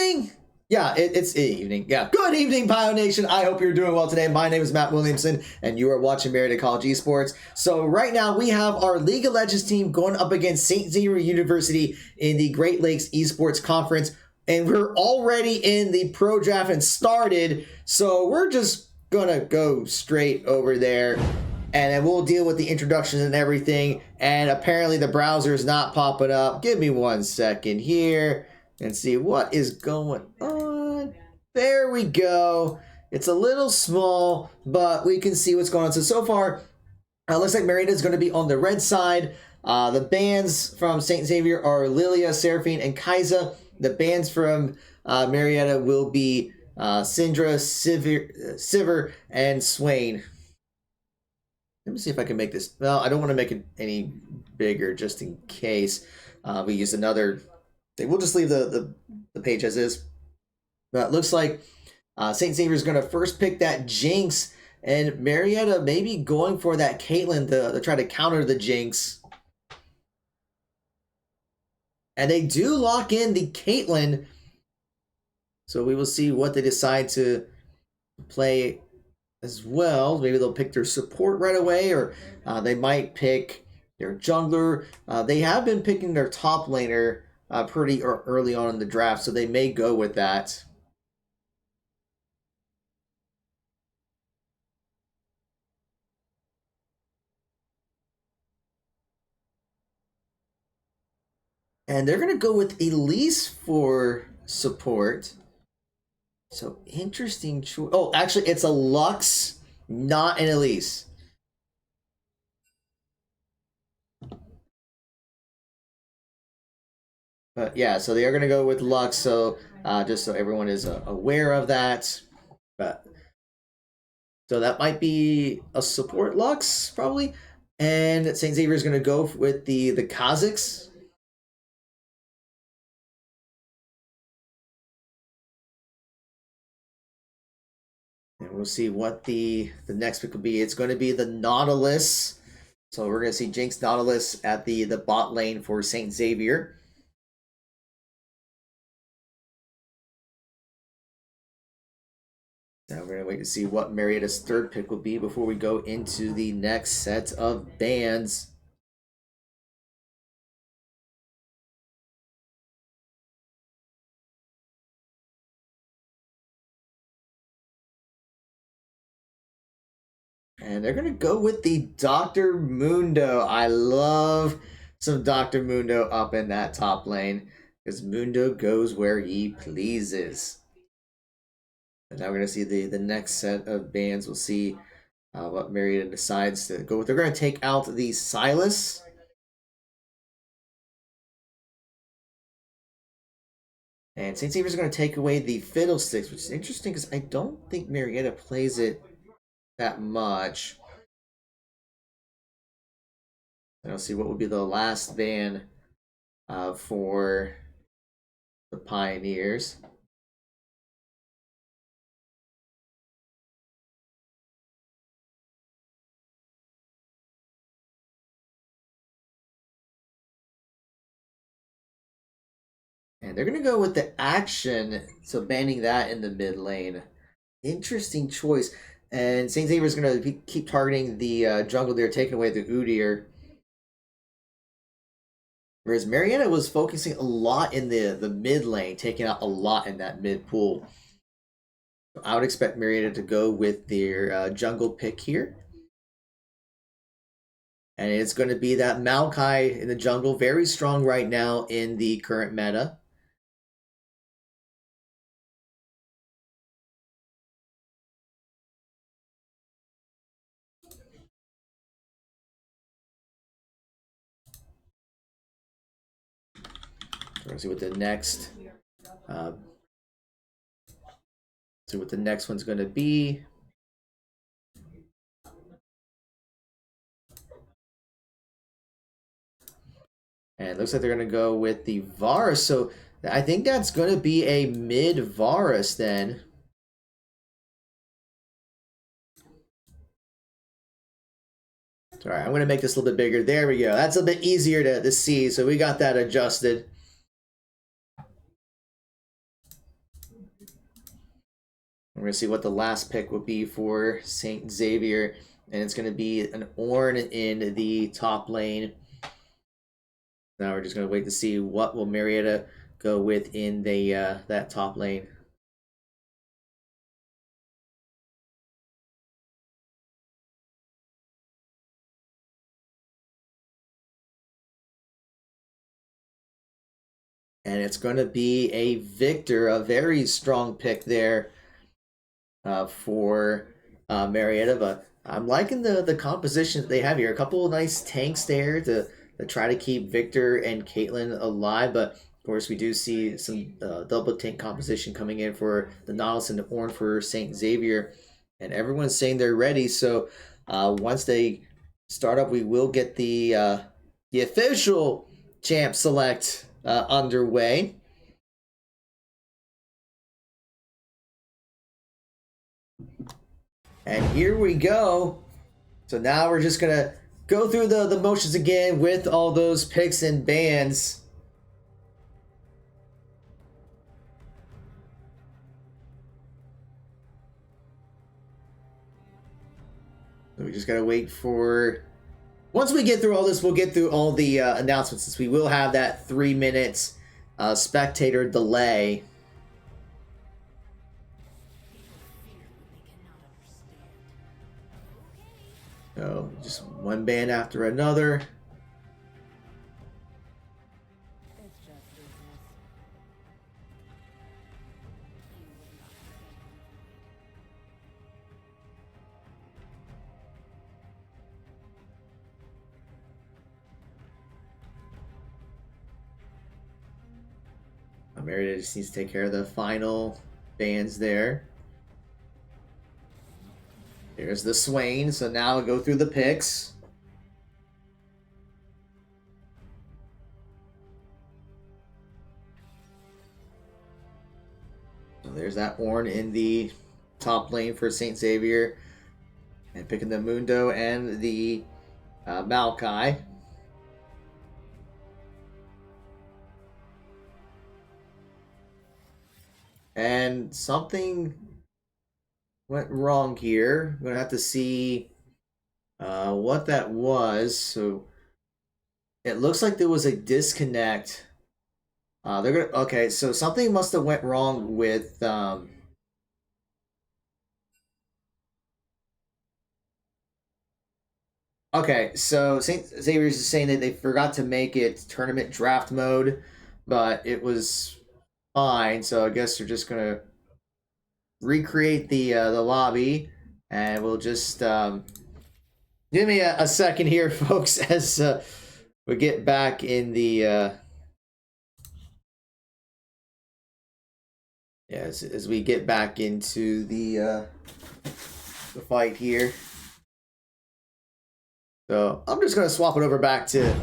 evening? Yeah, it's evening. Yeah, good evening, Bio Nation. I hope you're doing well today. My name is Matt Williamson, and you are watching Marietta College Esports. So right now, we have our League of Legends team going up against Saint Xavier University in the Great Lakes Esports Conference, and we're already in the pro draft and started, so we're just gonna go straight over there, and then we'll deal with the introductions and everything. And apparently the browser is not popping up. Give me 1 second here and see what is going on. There we go. It's a little small, but we can see what's going on. So far, looks like Marietta is going to be on the red side. The bands from Saint Xavier are Lilia, Seraphine, and Kaiza. The bands from Marietta will be Syndra, Sivir, and Swain. Let me see if I can make this. Well, I don't want to make it any bigger just in case we use another thing. We'll just leave the page as is. But it looks like St. Xavier is going to first pick that Jinx, and Marietta maybe going for that Caitlyn to try to counter the Jinx. And they do lock in the Caitlyn. So we will see what they decide to play as well. Maybe they'll pick their support right away, or they might pick their jungler. They have been picking their top laner pretty early on in the draft, so they may go with that. And they're going to go with Elise for support. So interesting choice. Oh, actually, it's a Lux, not an Elise. But yeah, so they are going to go with Lux. So just so everyone is aware of that. But so that might be a support Lux, probably. And St. Xavier is going to go with the Kazakhs. And we'll see what the next pick will be. It's going to be the Nautilus. So we're going to see Jinx Nautilus at the bot lane for St. Xavier. Now we're going to wait to see what Marietta's third pick will be before we go into the next set of bands. And they're going to go with the Dr. Mundo. I love some Dr. Mundo up in that top lane, because Mundo goes where he pleases. And now we're going to see the next set of bands. We'll see what Marietta decides to go with. They're going to take out the Silas. And St. Xavier's going to take away the Fiddlesticks, which is interesting because I don't think Marietta plays it that much. And I'll see what would be the last ban for the Pioneers. And they're going to go with the Action, so banning that in the mid lane. Interesting choice. And St. Xavier's going to keep targeting the jungle there, taking away the Udyr. Whereas Marietta was focusing a lot in the mid lane, taking out a lot in that mid pool. So I would expect Marietta to go with their jungle pick here. And it's going to be that Maokai in the jungle, very strong right now in the current meta. We're gonna see what the next one's gonna be. And it looks like they're gonna go with the Varus. So I think that's gonna be a mid Varus then. All right, I'm gonna make this a little bit bigger. There we go. That's a bit easier to see. So we got that adjusted. We're going to see what the last pick would be for Saint Xavier. And it's going to be an Ornn in the top lane. Now we're just going to wait to see what will Marietta go with in the that top lane. And it's going to be a Victor, a very strong pick there for Marietta. But I'm liking the composition that they have here. A couple of nice tanks there to try to keep Victor and Caitlyn alive. But of course, we do see some double tank composition coming in for the Nautilus and the Ornn for Saint Xavier. And everyone's saying they're ready. So once they start up, we will get the official champ select underway. And here we go. So now we're just gonna go through the motions again with all those picks and bans. So we just gotta wait for. Once we get through all this, we'll get through all the announcements, since we will have that 3 minutes spectator delay. So just one ban after another. Marietta just needs to take care of the final bans there. There's the Swain, so now we'll go through the picks. So there's that Ornn in the top lane for Saint Xavier. And picking the Mundo and the Maokai. And something went wrong here. I'm going to have to see what that was. So it looks like there was a disconnect. Okay, so something must have went wrong with okay, so St. Xavier's is saying that they forgot to make it tournament draft mode, but it was fine. So I guess they're just gonna recreate the lobby, and we'll just give me a second here, folks, as we get back in the as we get back into the fight here. So I'm just gonna swap it over back to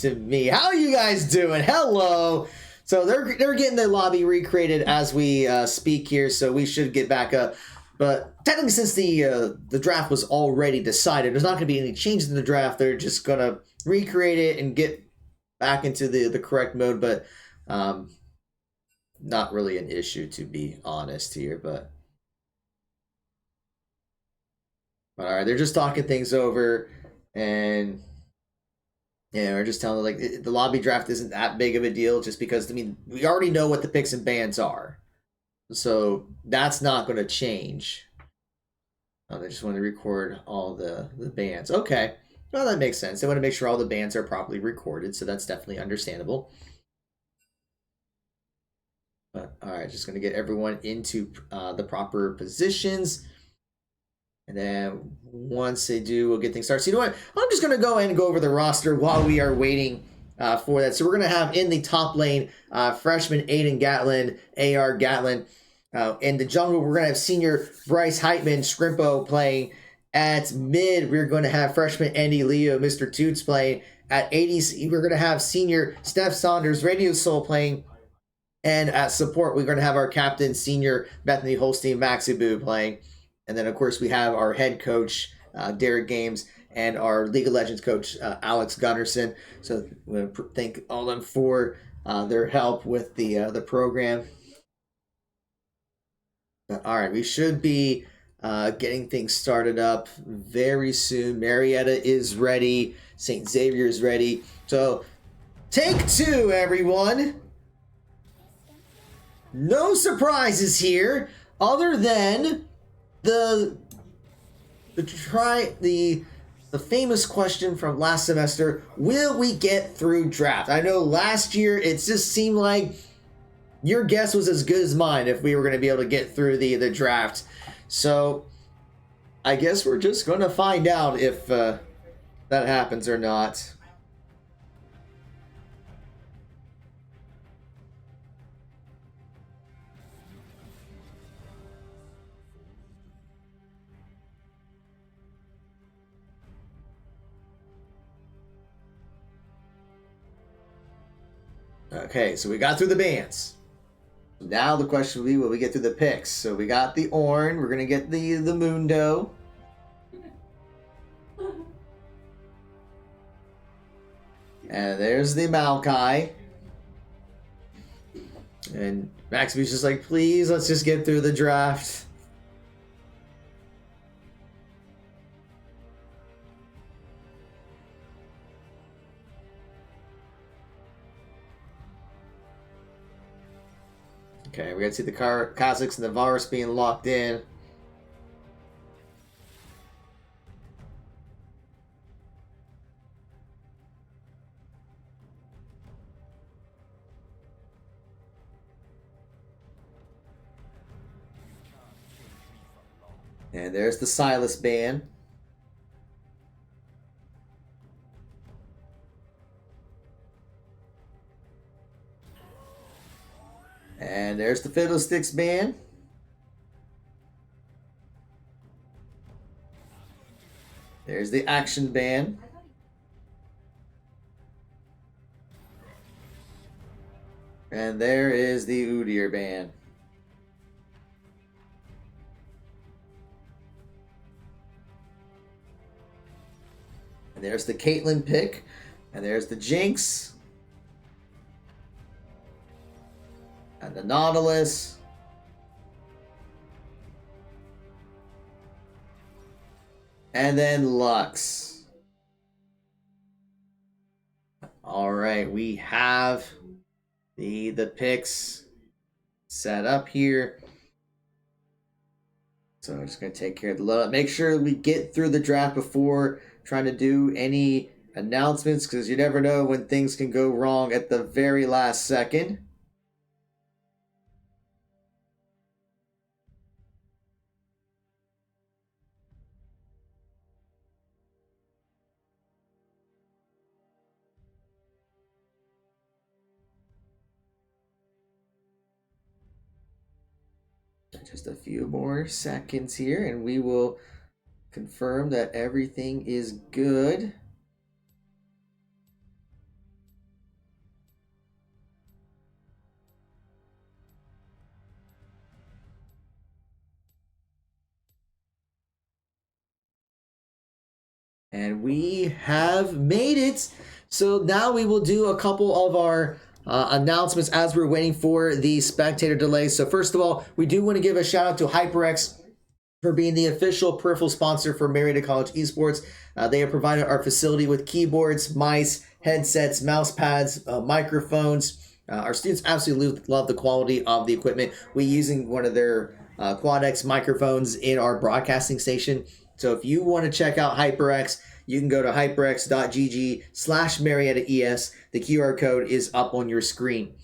me. How are you guys doing? Hello. So they're getting the lobby recreated as we speak here, so we should get back up. But technically, since the draft was already decided, there's not going to be any changes in the draft. They're just going to recreate it and get back into the correct mode. But not really an issue, to be honest here. But all right, they're just talking things over, and yeah, we're just telling them, like, the lobby draft isn't that big of a deal, just because, I mean, we already know what the picks and bans are. So that's not going to change. Oh, they just want to record all the bans. Okay. Well, that makes sense. They want to make sure all the bans are properly recorded, so that's definitely understandable. But, all right, just going to get everyone into the proper positions. And then once they do, we'll get things started. So you know what? I'm just going to go ahead and go over the roster while we are waiting for that. So we're going to have in the top lane, freshman Aiden Gatlin, AR Gatlin. In the jungle, we're going to have senior Bryce Heitman, Scrimpo playing. At mid, we're going to have freshman Andy Leo, Mr. Toots playing. At ADC, we're going to have senior Steph Saunders, Radio Soul playing. And at support, we're going to have our captain, senior Bethany Holstein, Maxibu playing. And then, of course, we have our head coach, Derek Games, and our League of Legends coach, Alex Gunnarsson. So we want to thank all of them for their help with the program. But all right, we should be getting things started up very soon. Marietta is ready. Saint Xavier is ready. So take two, everyone. No surprises here, other than the the famous question from last semester: will we get through draft? I know last year it just seemed like your guess was as good as mine if we were going to be able to get through the draft. So I guess we're just going to find out if that happens or not. Okay, so we got through the bands. Now the question will be, will we get through the picks? So we got the Ornn. We're gonna get the Mundo. And there's the Maokai. And Maxby's just like, please, let's just get through the draft. Okay, we got to see the Kazakhs and the Varus being locked in. And there's the Silas band. And there's the Fiddlesticks band. There's the Action band. And there is the Udyr band. And there's the Caitlyn pick. And there's the Jinx. And the Nautilus. And then Lux. All right, we have the picks set up here. So I'm just going to take care of the load. Make sure we get through the draft before trying to do any announcements, because you never know when things can go wrong at the very last second. Just a few more seconds here and we will confirm that everything is good. And we have made it. So now we will do a couple of our announcements as we're waiting for the spectator delay. So first of all, we do want to give a shout out to HyperX for being the official peripheral sponsor for Marietta College Esports. They have provided our facility with keyboards, mice, headsets, mouse pads, microphones. Our students absolutely love the quality of the equipment. We're using one of their Quad-X microphones in our broadcasting station. So if you want to check out HyperX, you can go to hyperx.gg/MariettaES. The QR code is up on your screen.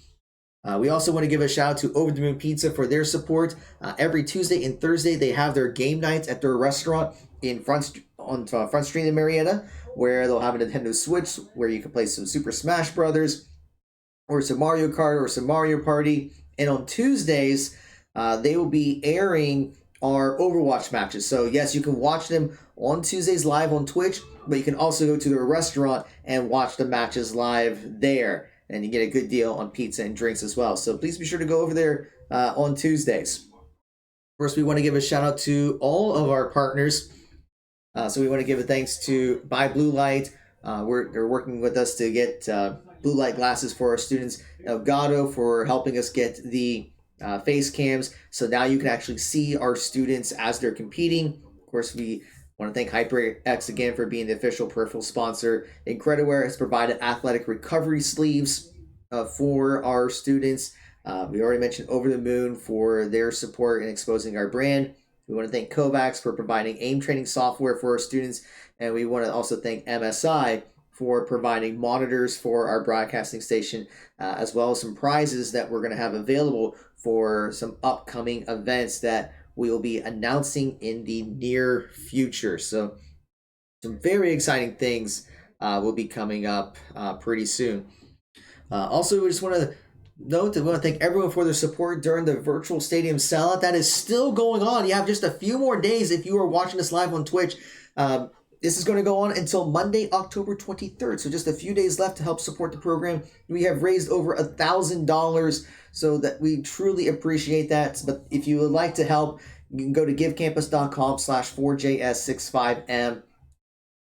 We also want to give a shout out to Over the Moon Pizza for their support. Every Tuesday and Thursday, they have their game nights at their restaurant on Front Street in Marietta, where they'll have a Nintendo Switch where you can play some Super Smash Brothers, or some Mario Kart, or some Mario Party. And on Tuesdays, they will be airing our Overwatch matches. So yes, you can watch them on Tuesdays live on Twitch, but you can also go to their restaurant and watch the matches live there. And you get a good deal on pizza and drinks as well. So please be sure to go over there on Tuesdays. First, we want to give a shout out to all of our partners. So we want to give a thanks to Buy Blue Light. They're working with us to get blue light glasses for our students. Elgato for helping us get the face cams, so now you can actually see our students as they're competing. Of course, we want to thank HyperX again for being the official peripheral sponsor. Incrediwear has provided athletic recovery sleeves for our students. We already mentioned Over the Moon for their support in exposing our brand. We want to thank Kovacs for providing aim training software for our students. And we want to also thank MSI for providing monitors for our broadcasting station, as well as some prizes that we're going to have available for some upcoming events that we will be announcing in the near future. So some very exciting things will be coming up pretty soon. Also, we just want to note that we want to thank everyone for their support during the virtual stadium sellout. That is still going on. You have just a few more days if you are watching this live on Twitch. This is going to go on until Monday, October 23rd. So just a few days left to help support the program. We have raised over $1,000, so that we truly appreciate that. But if you would like to help, you can go to givecampus.com/4JS65M.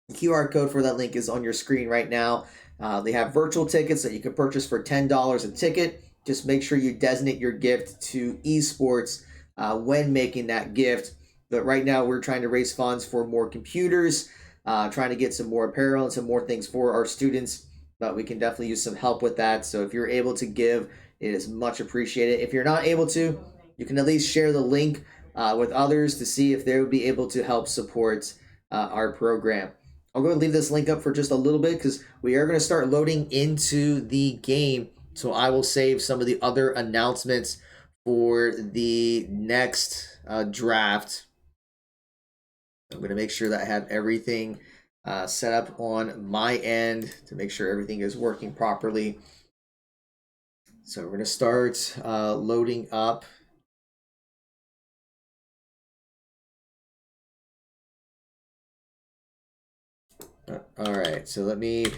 The QR code for that link is on your screen right now. They have virtual tickets that you can purchase for $10 a ticket. Just make sure you designate your gift to Esports when making that gift. But right now we're trying to raise funds for more computers, trying to get some more apparel and some more things for our students. But we can definitely use some help with that. So if you're able to give, it is much appreciated. If you're not able to, you can at least share the link with others to see if they would be able to help support our program. I'll go and leave this link up for just a little bit because we are going to start loading into the game. So I will save some of the other announcements for the next draft. I'm going to make sure that I have everything set up on my end to make sure everything is working properly. So we're going to start loading up. All right, so let me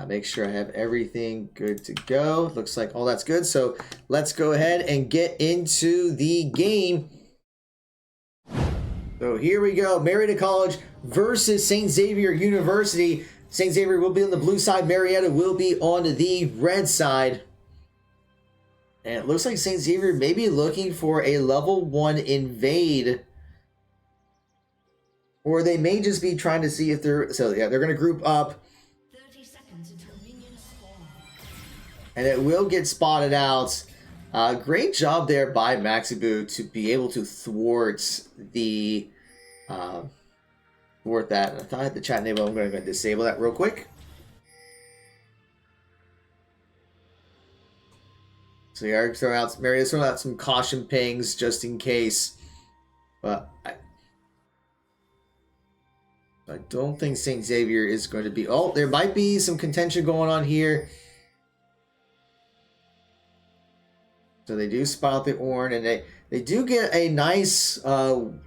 make sure I have everything good to go. Looks like all that's good. So let's go ahead and get into the game. So here we go. Marietta College versus Saint Xavier University. Saint Xavier will be on the blue side. Marietta will be on the red side. And it looks like Saint Xavier may be looking for a level 1 invade. Or they may just be trying to see if they're... So yeah, they're going to group up. 30 seconds until minions spawn. And it will get spotted out. Great job there by Maxibu to be able to thwart the... thwart that. I thought I had the chat enabled. I'm going to disable that real quick. So yeah, Marietta's throwing out some caution pings just in case. But I don't think Saint Xavier is going to be... Oh, there might be some contention going on here. So they do spot the Ornn, and they do get a nice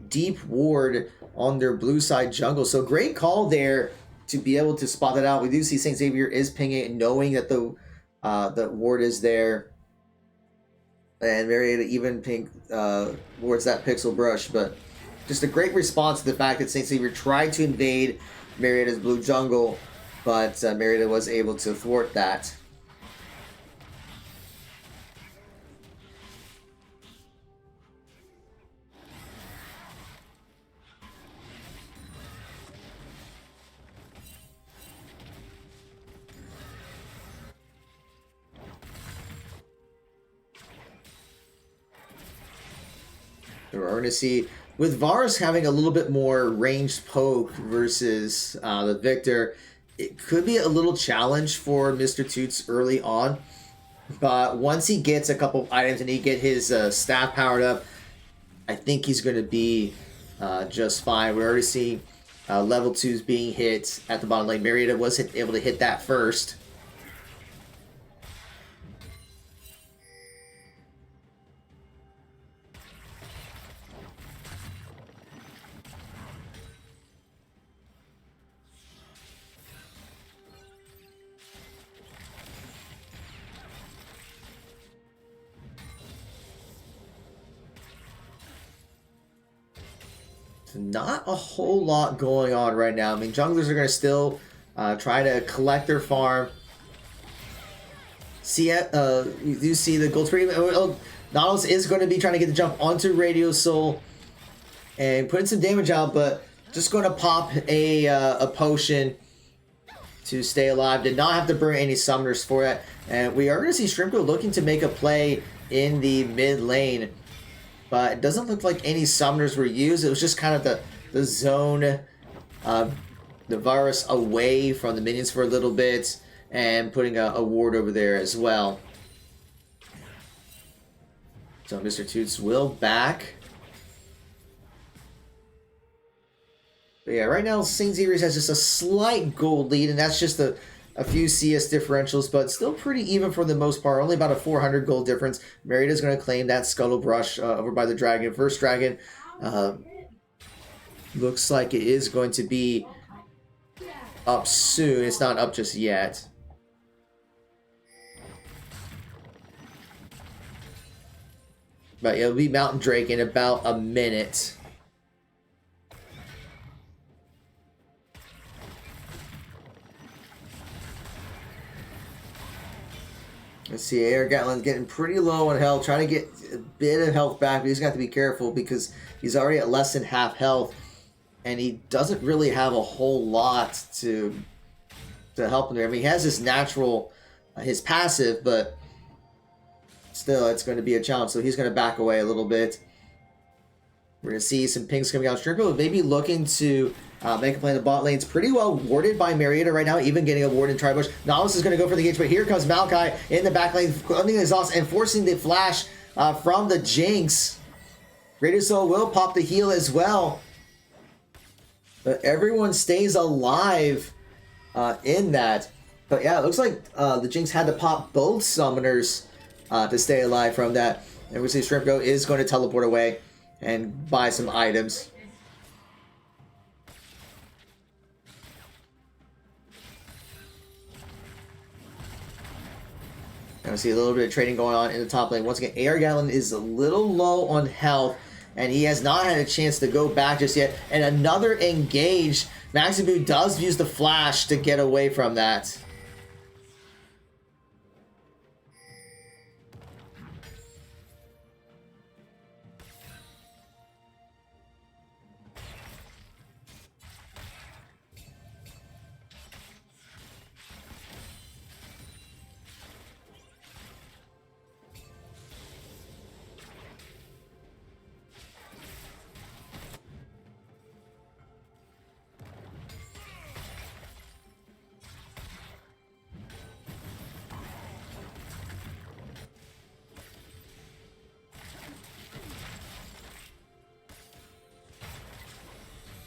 deep ward on their blue side jungle. So great call there to be able to spot that out. We do see Saint Xavier is pinging, knowing that the ward is there. And Marietta even ping wards that pixel brush, but just a great response to the fact that Saint Xavier tried to invade Marietta's blue jungle, but Marietta was able to thwart that. We're going to see, with Varus having a little bit more ranged poke versus the Victor, it could be a little challenge for Mr. Toots early on. But once he gets a couple of items and he get his staff powered up, I think he's going to be just fine. We're already seeing level 2s being hit at the bottom lane. Marietta was able to hit that first. Not a whole lot going on right now. I mean, junglers are going to still try to collect their farm. See, you do see the gold pretty. Nautilus is going to be trying to get the jump onto Radio Soul and putting some damage out, but just going to pop a potion to stay alive. Did not have to burn any summoners for it. And we are going to see Shrimpko looking to make a play in the mid lane. But it doesn't look like any summoners were used. It was just kind of the zone the virus away from the minions for a little bit and putting a ward over there as well. So Mr. Toots will back. But yeah, right now Saint Xavier has just a slight gold lead, and that's just a few CS differentials, but still pretty even for the most part. Only about a 400 gold difference. Marietta's going to claim that Scuttle Brush over by the dragon. First dragon looks like it is going to be up soon. It's not up just yet. But it'll be Mountain Drake in about a minute. Let's see, Air Gatlin's getting pretty low on health, trying to get a bit of health back, but he's got to be careful because he's already at less than half health, and he doesn't really have a whole lot to help him there. I mean, he has his natural, his passive, but still, it's going to be a challenge, so he's going to back away a little bit. We're going to see some pings coming out. Strickle maybe looking to make a play in the bot lane. It's pretty well warded by Marietta right now, even getting a ward in Tribush. Nautilus is going to go for the engage, but here comes Maokai in the back lane, cloning his loss and forcing the flash from the Jinx. Radio Soul will pop the heal as well. But everyone stays alive in that. But yeah, it looks like the Jinx had to pop both summoners to stay alive from that. And we see Shrimpko is going to teleport away and buy some items. I see a little bit of trading going on in the top lane. Once again, AR Gatlin is a little low on health, and he has not had a chance to go back just yet. And another engage. Maxibu does use the flash to get away from that.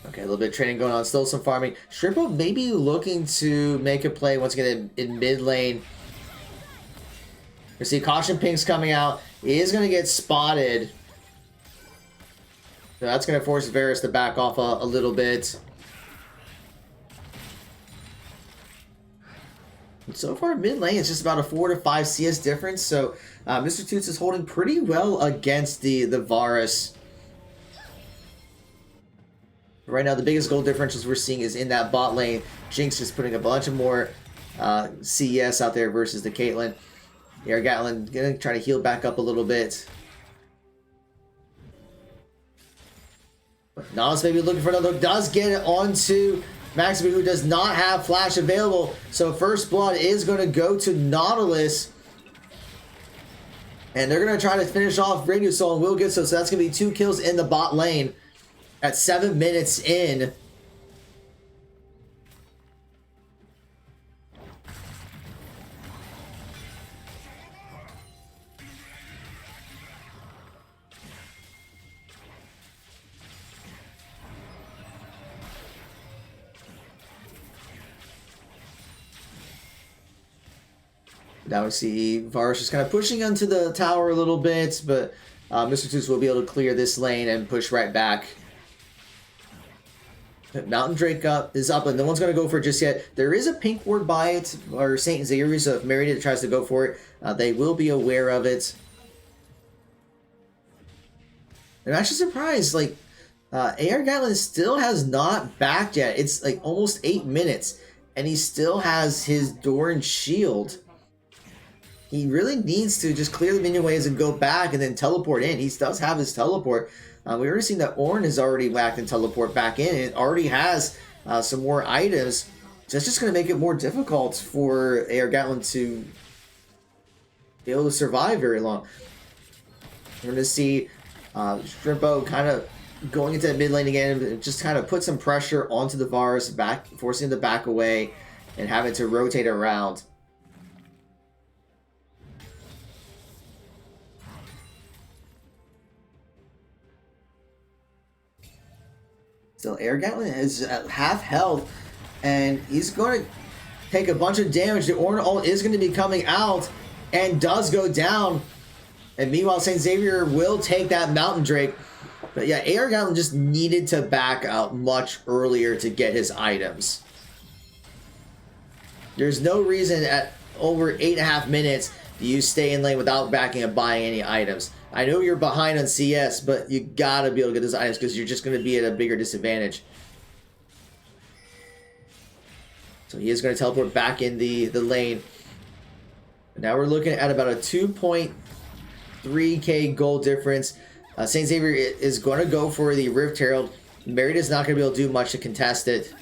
Okay, a little bit of training going on, still some farming. Shrimpo maybe looking to make a play once again in mid lane. We see caution pings coming out. He is going to get spotted. So that's going to force Varus to back off a little bit. And so far, mid lane, it's just about a 4 to 5 CS difference. So Mr. Toots is holding pretty well against the Varus. Right now, the biggest gold differentials we're seeing is in that bot lane. Jinx is putting a bunch of more CS out there versus the Caitlyn. Air Gatlin gonna try to heal back up a little bit. But Nautilus maybe looking for another look. Does get it onto Maximus, who does not have flash available. So first blood is going to go to Nautilus. And they're going to try to finish off Radio Soul and will get so. So that's going to be 2 kills in the bot lane. At 7 minutes in. Now we see Varus just kind of pushing onto the tower a little bit, but Mr. Toots will be able to clear this lane and push right back. Mountain Drake is up, and no one's going to go for it just yet. There is a pink ward by it, or Saint Xavier, so if Marietta tries to go for it, they will be aware of it. I'm actually surprised, like, AR Gatlin still has not backed yet. It's like almost 8 minutes, and he still has his Doran shield. he really needs to just clear the minion waves and go back and then teleport in. He does have his teleport. We already seen that Ornn has already whacked and teleport back in. It already has some more items. So it's just going to make it more difficult for AR Gatlin to be able to survive very long. We're going to see Shrimpo kind of going into that mid lane again, just kind of put some pressure onto the Varus, forcing him to back away and having to rotate around. So AR Gatlin is at half health, and he's going to take a bunch of damage. The Ornn ult is going to be coming out and does go down. And meanwhile, Saint Xavier will take that Mountain Drake. But yeah, AR Gatlin just needed to back out much earlier to get his items. There's no reason at over 8.5 minutes do you stay in lane without backing and buying any items. I know you're behind on CS, but you gotta be able to get those items because you're just going to be at a bigger disadvantage. So he is going to teleport back in the lane. And now we're looking at about a 2.3k gold difference. Saint Xavier is going to go for the Rift Herald. Marietta's not going to be able to do much to contest it.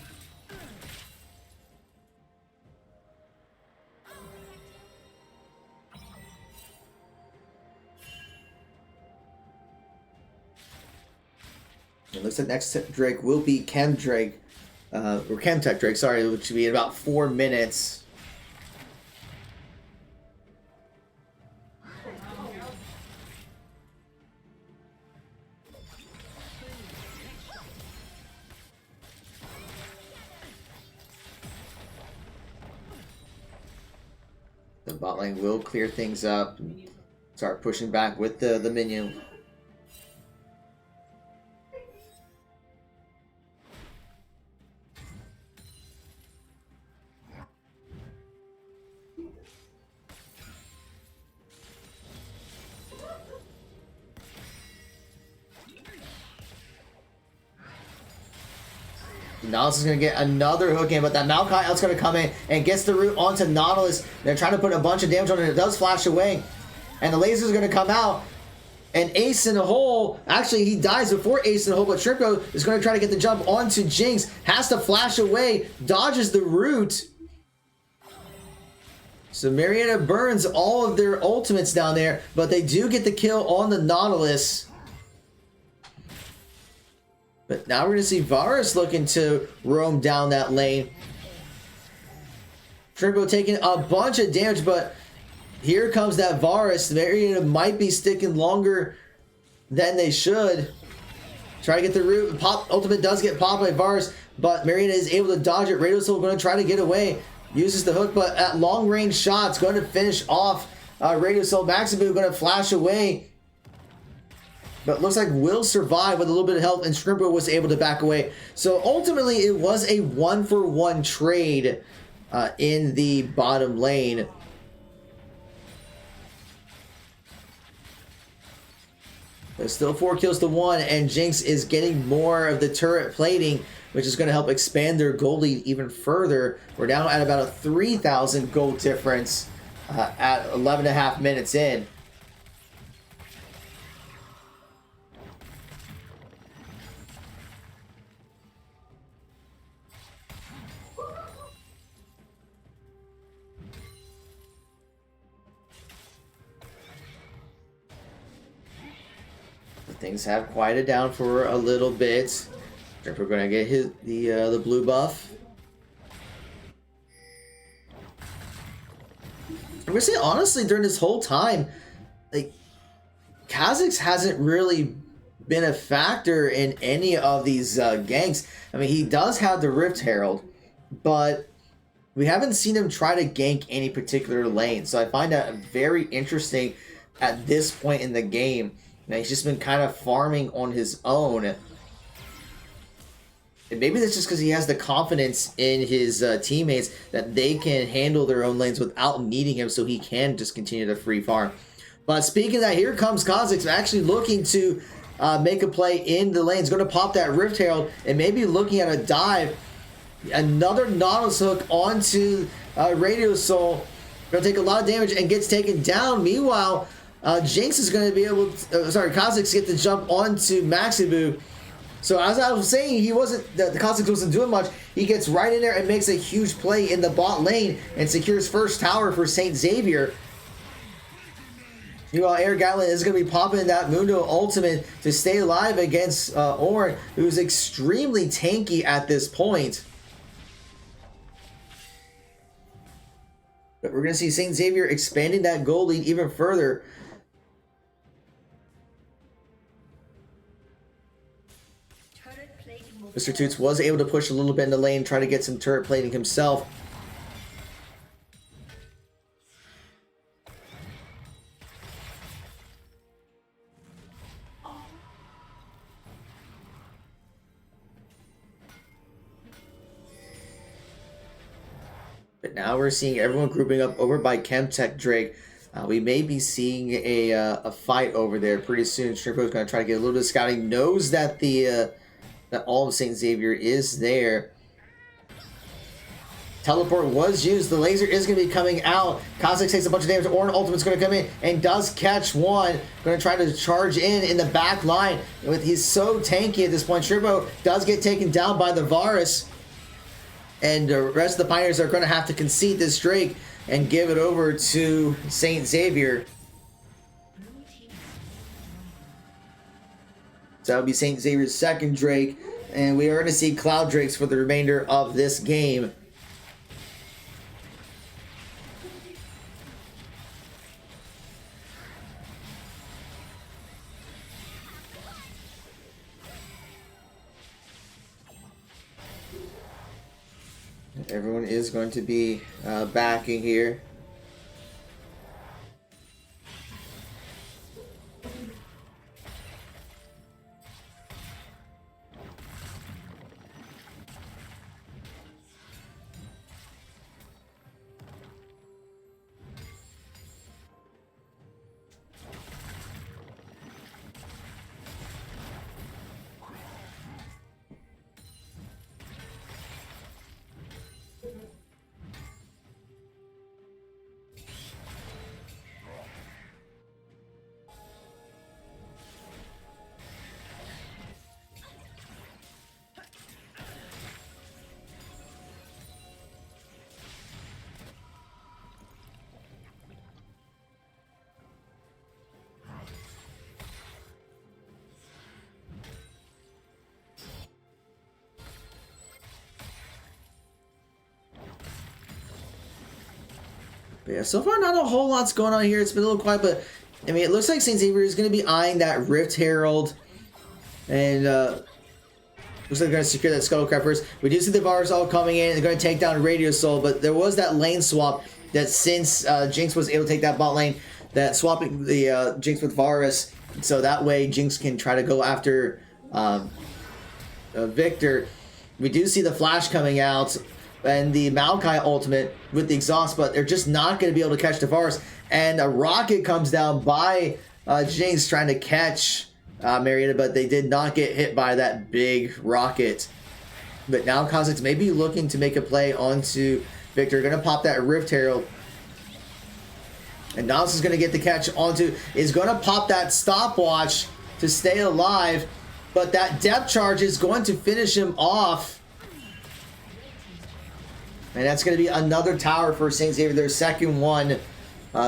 It looks like next Drake will be Chem Drake, or Chemtech Drake, sorry, which will be in about 4 minutes. The bot lane will clear things up and start pushing back with the minion. Nautilus is going to get another hook in, but that Maokai out's going to come in and gets the root onto Nautilus. They're trying to put a bunch of damage on it. It does flash away. And the laser is going to come out. And Ace in the hole, actually he dies before Ace in the hole, but Shrimpo is going to try to get the jump onto Jinx. Has to flash away, dodges the root. So Marietta burns all of their ultimates down there, but they do get the kill on the Nautilus. But now we're going to see Varus looking to roam down that lane. Shrimpo taking a bunch of damage, but here comes that Varus. Marietta might be sticking longer than they should. Try to get the root. Ultimate does get popped by Varus, but Marietta is able to dodge it. Radios going to try to get away. Uses the hook, but at long range shots, going to finish off Radio Soul. Maximu going to flash away. But looks like will survive with a little bit of health, and Shrimpo was able to back away. So ultimately, it was a 1-for-1 trade in the bottom lane. There's still 4 kills to 1, and Jinx is getting more of the turret plating, which is going to help expand their gold lead even further. We're now at about a 3,000 gold difference at 11.5 minutes in. Things have quieted down for a little bit. We're going to get the blue buff. I'm going to say, honestly, during this whole time, like, Kha'Zix hasn't really been a factor in any of these ganks. I mean, he does have the Rift Herald, but we haven't seen him try to gank any particular lane. So I find that very interesting at this point in the game. Now, he's just been kind of farming on his own. And maybe that's just because he has the confidence in his teammates that they can handle their own lanes without needing him, so he can just continue to free farm. But speaking of that, here comes Kha'Zix actually looking to make a play in the lane. He's going to pop that Rift Herald and maybe looking at a dive. Another Nautilus hook onto Radio Soul. Gonna take a lot of damage and gets taken down. Meanwhile, Jinx is gonna be able to, Kha'Zix get the jump onto Maxibu. So as I was saying, the Kha'Zix wasn't doing much. He gets right in there and makes a huge play in the bot lane and secures first tower for Saint Xavier. Meanwhile, Air Gatlin is going to be popping that Mundo ultimate to stay alive against Ornn, who's extremely tanky at this point. But we're going to see Saint Xavier expanding that goal lead even further. Mr. Toots was able to push a little bit in the lane, try to get some turret plating himself. But now we're seeing everyone grouping up over by Chemtech Drake. We may be seeing a fight over there pretty soon. Shrimpo is going to try to get a little bit of scouting. Knows that that all of Saint Xavier is there. Teleport was used. The laser is going to be coming out. Kha'Zix takes a bunch of damage. Ornn ultimate's going to come in and does catch one. Going to try to charge in the back line. He's so tanky at this point. Shrimpo does get taken down by the Varus. And the rest of the Pioneers are going to have to concede this Drake and give it over to Saint Xavier. So that would be Saint Xavier's second Drake. And we are going to see Cloud Drakes for the remainder of this game. Everyone is going to be backing here. But yeah, so far not a whole lot's going on here. It's been a little quiet, but I mean, it looks like Saint Xavier is going to be eyeing that Rift Herald, and looks like they're going to secure that Scuttlecraft first. We do see the Varus all coming in. They're going to take down Radio Soul, but there was that lane swap that since Jinx was able to take that bot lane, that swapping the Jinx with Varus, so that way Jinx can try to go after Victor. We do see the Flash coming out and the Maokai ultimate with the exhaust, but they're just not going to be able to catch the Varus. And a rocket comes down by Jinx trying to catch Marietta, but they did not get hit by that big rocket. But now Kha'Zix may be looking to make a play onto Victor. Going to pop that Rift Herald. And Nals is going to get the catch onto, is going to pop that stopwatch to stay alive. But that depth charge is going to finish him off. And that's going to be another tower for Saint Xavier, their second one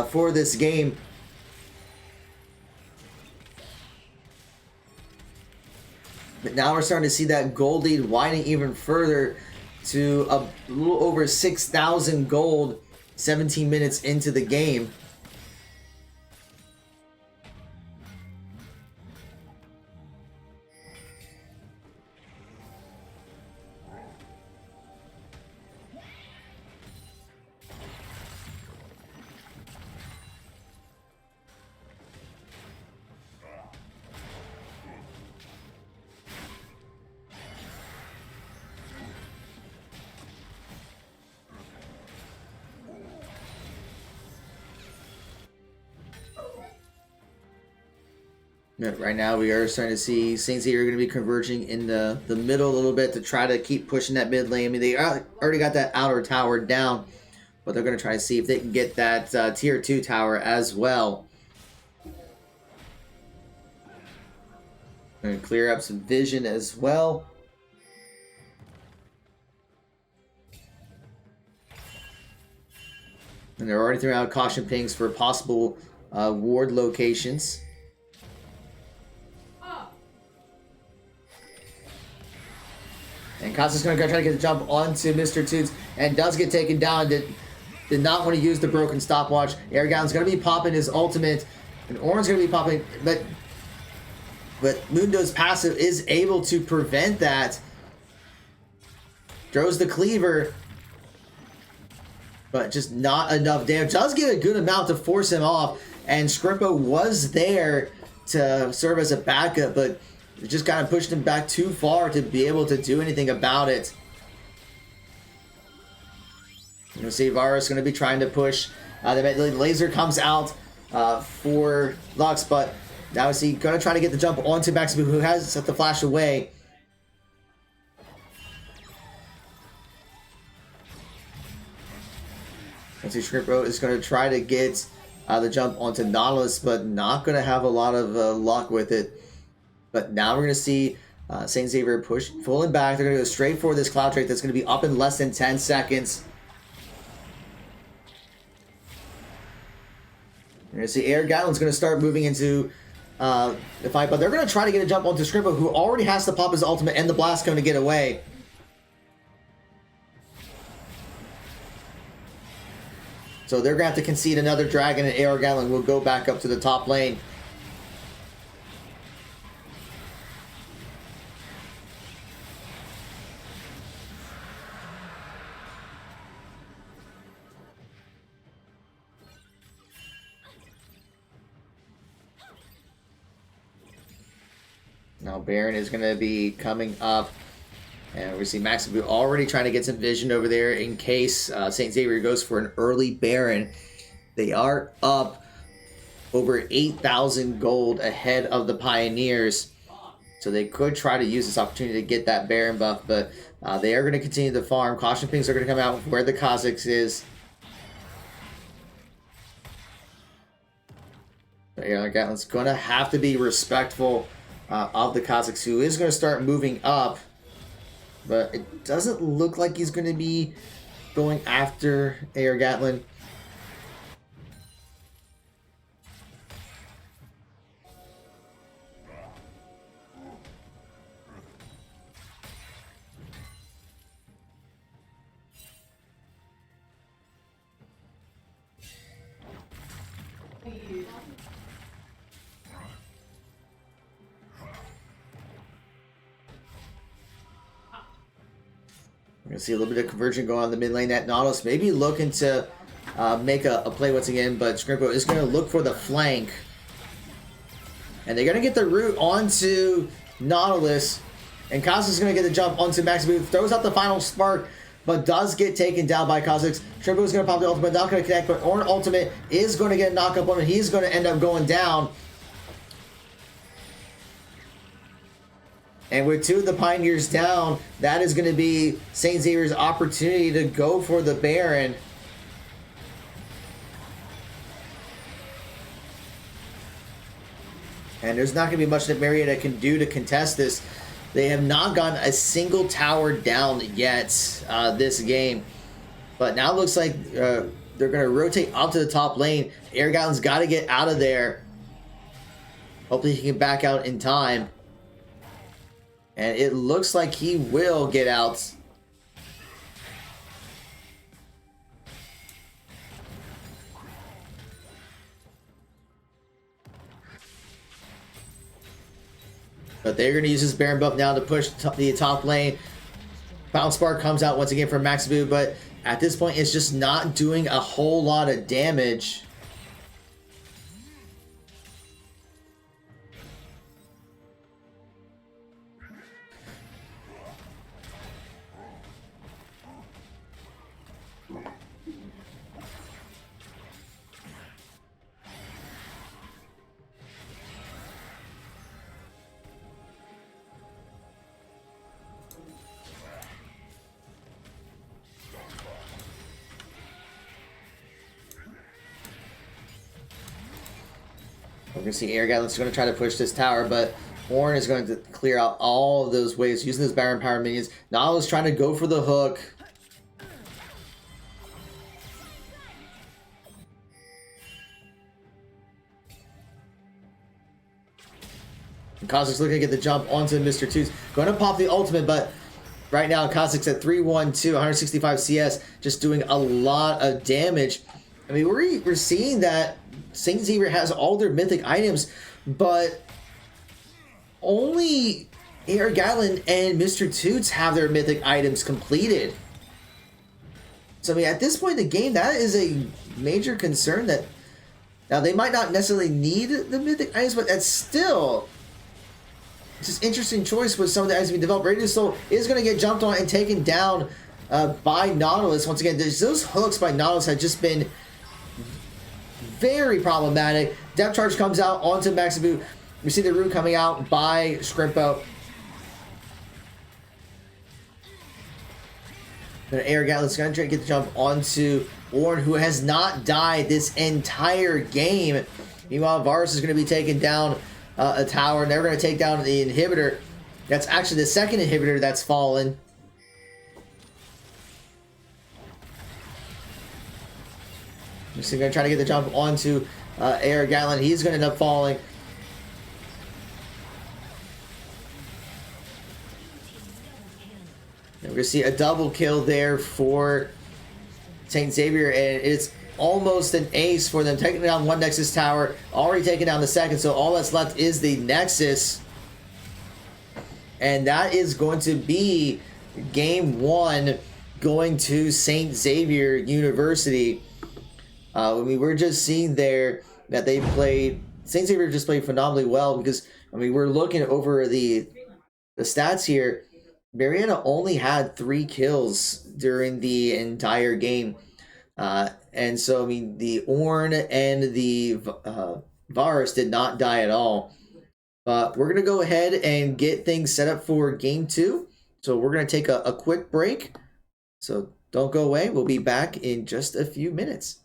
for this game. But now we're starting to see that gold lead widen even further to a little over 6,000 gold 17 minutes into the game. Right now we are starting to see Saint Xavier going to be converging in the middle a little bit to try to keep pushing that mid lane. I mean, they already got that outer tower down, but they're going to try to see if they can get that tier 2 tower as well. Going to clear up some vision as well. And they're already throwing out caution pings for possible ward locations. And Costa's going to try to get the jump onto Mr. Toots and does get taken down. Did not want to use the broken stopwatch. Airgon's going to be popping his ultimate. And Orin's going to be popping. But Mundo's passive is able to prevent that. Throws the cleaver. But just not enough damage. Does get a good amount to force him off. And Scrimpo was there to serve as a backup. But it just kind of pushed him back too far to be able to do anything about it. You see Varus going to be trying to push. The laser comes out for Lux, but now is he going to try to get the jump onto Maxibu, who has set the flash away. Let's see, Scrimpo is going to try to get the jump onto Nautilus, but not going to have a lot of luck with it. But now we're going to see Saint Xavier push, pulling back. They're going to go straight for this Cloud Trait that's going to be up in less than 10 seconds. You're going to see Air Gatlin's going to start moving into the fight, but they're going to try to get a jump onto Scrimpo, who already has to pop his ultimate and the blast cone to get away. So they're going to have to concede another dragon, and Air Gatlin will go back up to the top lane. Now Baron is going to be coming up. And we see Maxibu already trying to get some vision over there in case Saint Xavier goes for an early Baron. They are up over 8,000 gold ahead of the Pioneers. So they could try to use this opportunity to get that Baron buff. But they are going to continue to farm. Caution pings are going to come out where the Kha'Zix is. Air Gatlin's going to have to be respectful of the Kha'Zix, who is going to start moving up. But it doesn't look like he's going to be going after Air Gatlin. We're going to see a little bit of conversion going on in the mid lane. That Nautilus maybe looking to make a play once again, but Scrimpo is going to look for the flank. And they're going to get the root onto Nautilus. And Kha'Zix is going to get the jump onto Maxibu. Throws out the final spark, but does get taken down by Kha'Zix. Scrimpo is going to pop the ultimate, not going to connect, but Ornn ultimate is going to get a knock up on him. He's going to end up going down. And with two of the Pioneers down, that is going to be Saint Xavier's opportunity to go for the Baron. And there's not going to be much that Marietta can do to contest this. They have not gotten a single tower down yet this game. But now it looks like they're going to rotate up to the top lane. Air Gatlin's got to get out of there. Hopefully he can back out in time. And it looks like he will get out. But they're going to use this Baron buff now to push the top lane. Bounce Spark comes out once again from Maxibu, but at this point it's just not doing a whole lot of damage. We're going to see Air Gatlin's going to try to push this tower, but Ornn is going to clear out all of those waves using those Baron Power minions. Nautilus trying to go for the hook. And Kha'Zix's looking to get the jump onto Mr. Toots. Going to pop the ultimate, but right now Kha'Zix's at 312, 165 CS, just doing a lot of damage. I mean, we're seeing that Saint Xavier has all their mythic items, but only Air Gatlin and Mr. Toots have their mythic items completed. So I mean, at this point in the game, that is a major concern. That now they might not necessarily need the mythic items, but that's still just interesting choice with some of the items being developed. Radiant Soul is going to get jumped on and taken down by Nautilus. Once again, those hooks by Nautilus have just been very problematic. Depth Charge comes out onto Maxibu. We see the root coming out by Scrimpo. But Air Gatlin's going to try to get the jump onto Ornn, who has not died this entire game. Meanwhile, Varus is going to be taking down a tower, and they're going to take down the inhibitor. That's actually the second inhibitor that's fallen. Just going to try to get the jump onto Air Gatlin. He's going to end up falling. And we're going to see a double kill there for Saint Xavier, and it's almost an ace for them, taking down one Nexus tower, already taking down the second, so all that's left is the Nexus. And that is going to be game one going to Saint Xavier University. I mean, we're just seeing there that they played, Saint Xavier just played phenomenally well, because, I mean, we're looking over the stats here. Marietta only had 3 kills during the entire game. And so, I mean, the Ornn and the Varus did not die at all. But we're going to go ahead and get things set up for game 2. So we're going to take a quick break. So don't go away. We'll be back in just a few minutes.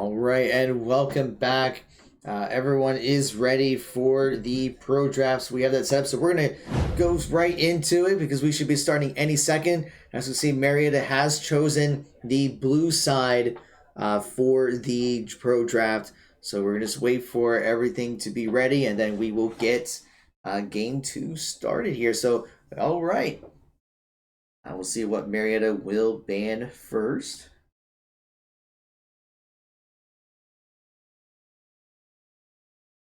All right, and welcome back. Everyone is ready for the pro drafts. We have that set up, so we're gonna go right into it because we should be starting any second. As you see, Marietta has chosen the blue side for the pro draft, so we're gonna just wait for everything to be ready, and then we will get game two started here. So, all right, I will see what Marietta will ban first.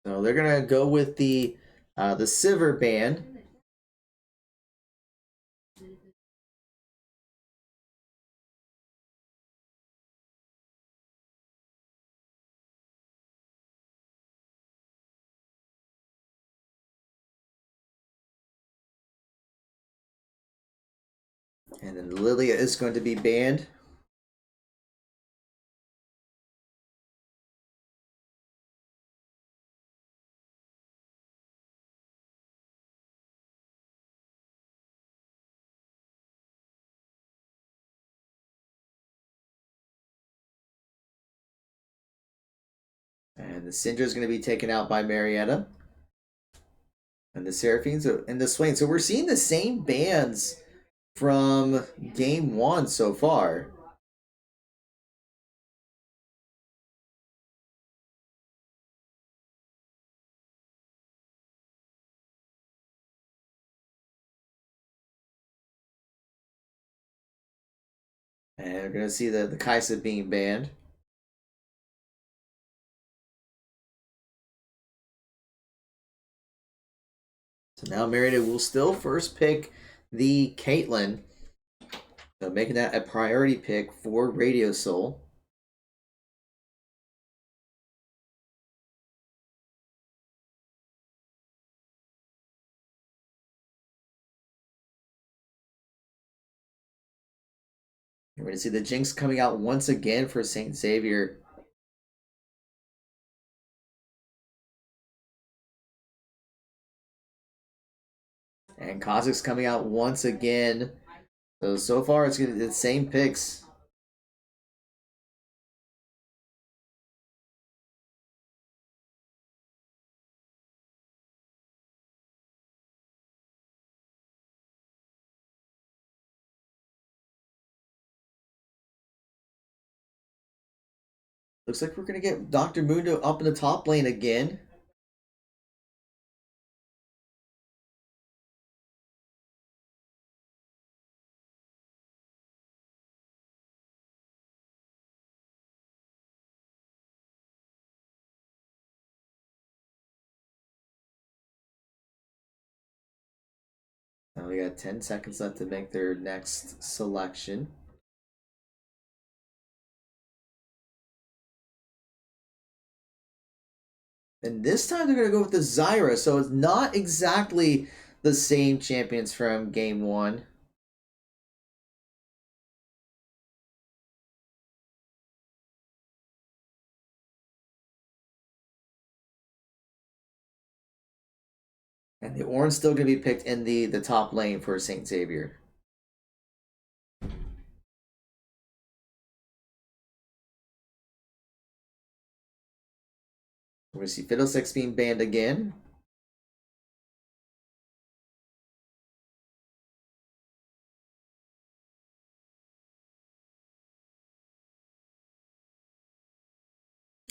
So they're gonna go with the Silver band. And then Lilia is going to be banned. And the Syndra is going to be taken out by Marietta. And the Seraphines and the Swain. So we're seeing the same bands from game one so far. And we're going to see the Kaisa being banned. So now Marietta will still first pick the Caitlyn. So making that a priority pick for Radio Soul. We're going to see the Jinx coming out once again for Saint Xavier. And Kha'Zix coming out once again. So far it's going to be the same picks. Looks like we're going to get Dr. Mundo up in the top lane again. Now we got 10 seconds left to make their next selection. And this time they're going to go with the Zyra, so it's not exactly the same champions from game one. And the orange still going to be picked in the top lane for Saint Xavier. We're going to see Fiddlesticks being banned again.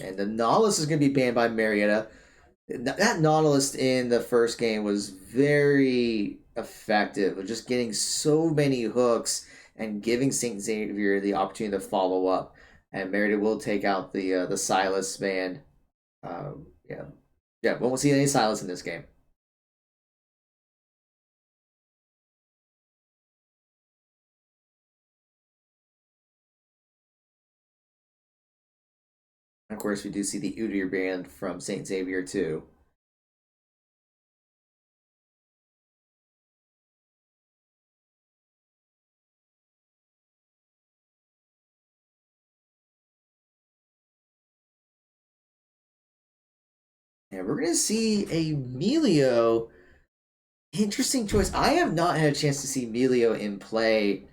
And the Nautilus is going to be banned by Marietta. That Nautilus in the first game was very effective, just getting so many hooks and giving Saint Xavier the opportunity to follow up. And Marietta will take out the Silas ban. Yeah, we won't see any Silas in this game. Of course, we do see the Udyr band from Saint Xavier too. And we're gonna see a Melio. Interesting choice. I have not had a chance to see Melio in play.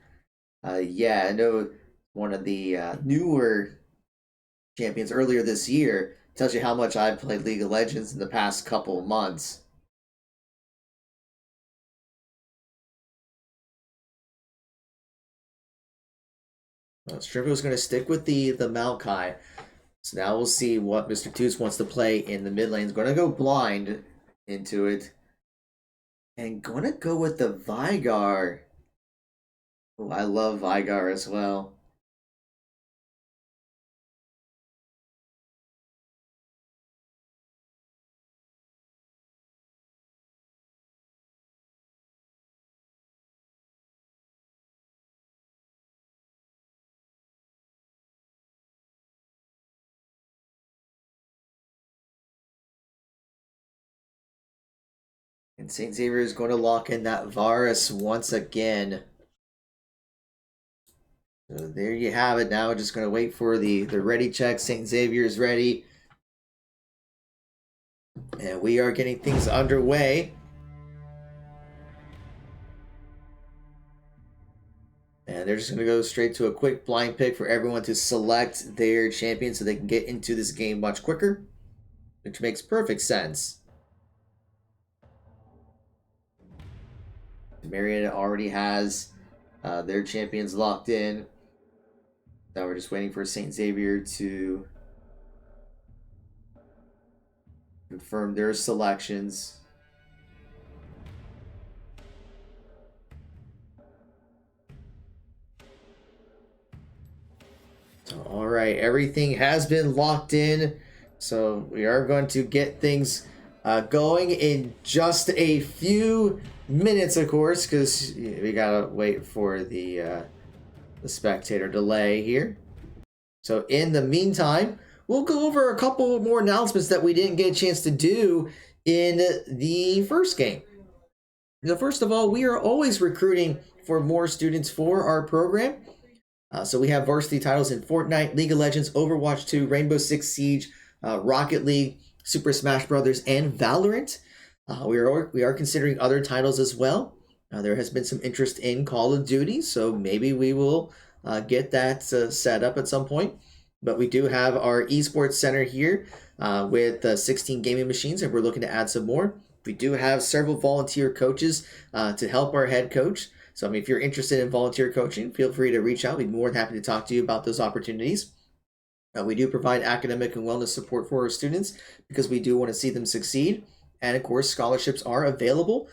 Yeah, I know one of the newer champions earlier this year. Tells you how much I've played League of Legends in the past couple of months. Well, Strivo's going to stick with the Maokai. So now we'll see what Mr. Toots wants to play in the mid lane. He's going to go blind into it. And going to go with the Vigar. Oh, I love Vigar as well. And Saint Xavier is going to lock in that Varus once again. So there you have it. Now we're just going to wait for the ready check. Saint Xavier is ready. And we are getting things underway. And they're just going to go straight to a quick blind pick for everyone to select their champion so they can get into this game much quicker, which makes perfect sense. Marietta already has their champions locked in. Now we're just waiting for Saint Xavier to confirm their selections. All right, everything has been locked in. So we are going to get things going in just a few minutes, of course, because we gotta wait for the spectator delay here. So in the meantime, we'll go over a couple more announcements that we didn't get a chance to do in the first game. Now, first of all, we are always recruiting for more students for our program. So we have varsity titles in Fortnite, League of Legends, Overwatch 2, Rainbow Six Siege, Rocket League, Super Smash Brothers, and Valorant. We are considering other titles as well. There has been some interest in Call of Duty, so maybe we will get that set up at some point. But we do have our Esports Center here with 16 gaming machines, and we're looking to add some more. We do have several volunteer coaches to help our head coach. So if you're interested in volunteer coaching, feel free to reach out. We'd be more than happy to talk to you about those opportunities. We do provide academic and wellness support for our students because we do want to see them succeed. And of course, scholarships are available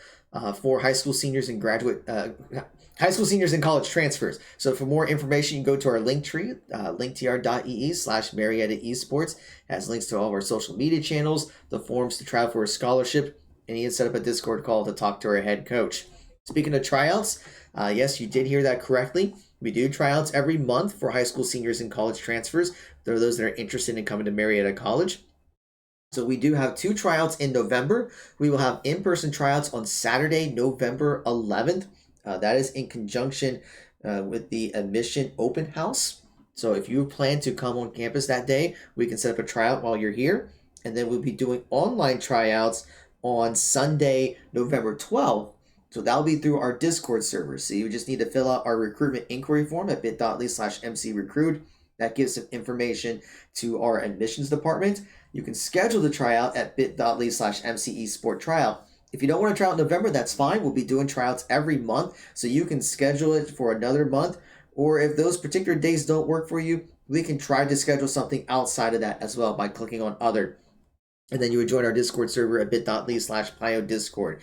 for high school seniors and high school seniors and college transfers. So for more information, you can go to our link tree, linktr.ee/Marietta Esports. It has links to all of our social media channels, the forms to try for a scholarship, and you can set up a Discord call to talk to our head coach. Speaking of tryouts, yes, you did hear that correctly. We do tryouts every month for high school seniors and college transfers. There are those that are interested in coming to Marietta College. So we do have 2 tryouts in November. We will have in-person tryouts on Saturday, November 11th. That is in conjunction with the admission open house. So if you plan to come on campus that day, we can set up a tryout while you're here. And then we'll be doing online tryouts on Sunday, November 12th. So that'll be through our Discord server. So you just need to fill out our recruitment inquiry form at bit.ly/mcrecruit. That gives some information to our admissions department. You can schedule the tryout at bit.ly/mcesporttryout. If you don't want to try out in November, that's fine. We'll be doing tryouts every month. So you can schedule it for another month. Or if those particular days don't work for you, we can try to schedule something outside of that as well by clicking on other. And then you would join our Discord server at bit.ly/PioDiscord.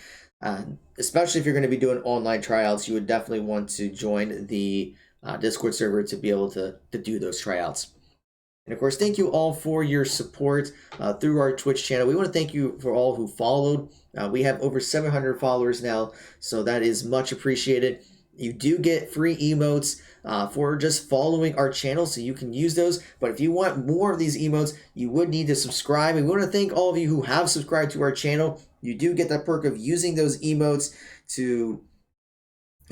Especially if you're going to be doing online tryouts, you would definitely want to join the Discord server to be able to do those tryouts. And of course, thank you all for your support through our Twitch channel. We want to thank you for all who followed. We have over 700 followers now, so that is much appreciated. You do get free emotes for just following our channel, so you can use those. But if you want more of these emotes, you would need to subscribe. And we want to thank all of you who have subscribed to our channel. You do get that perk of using those emotes to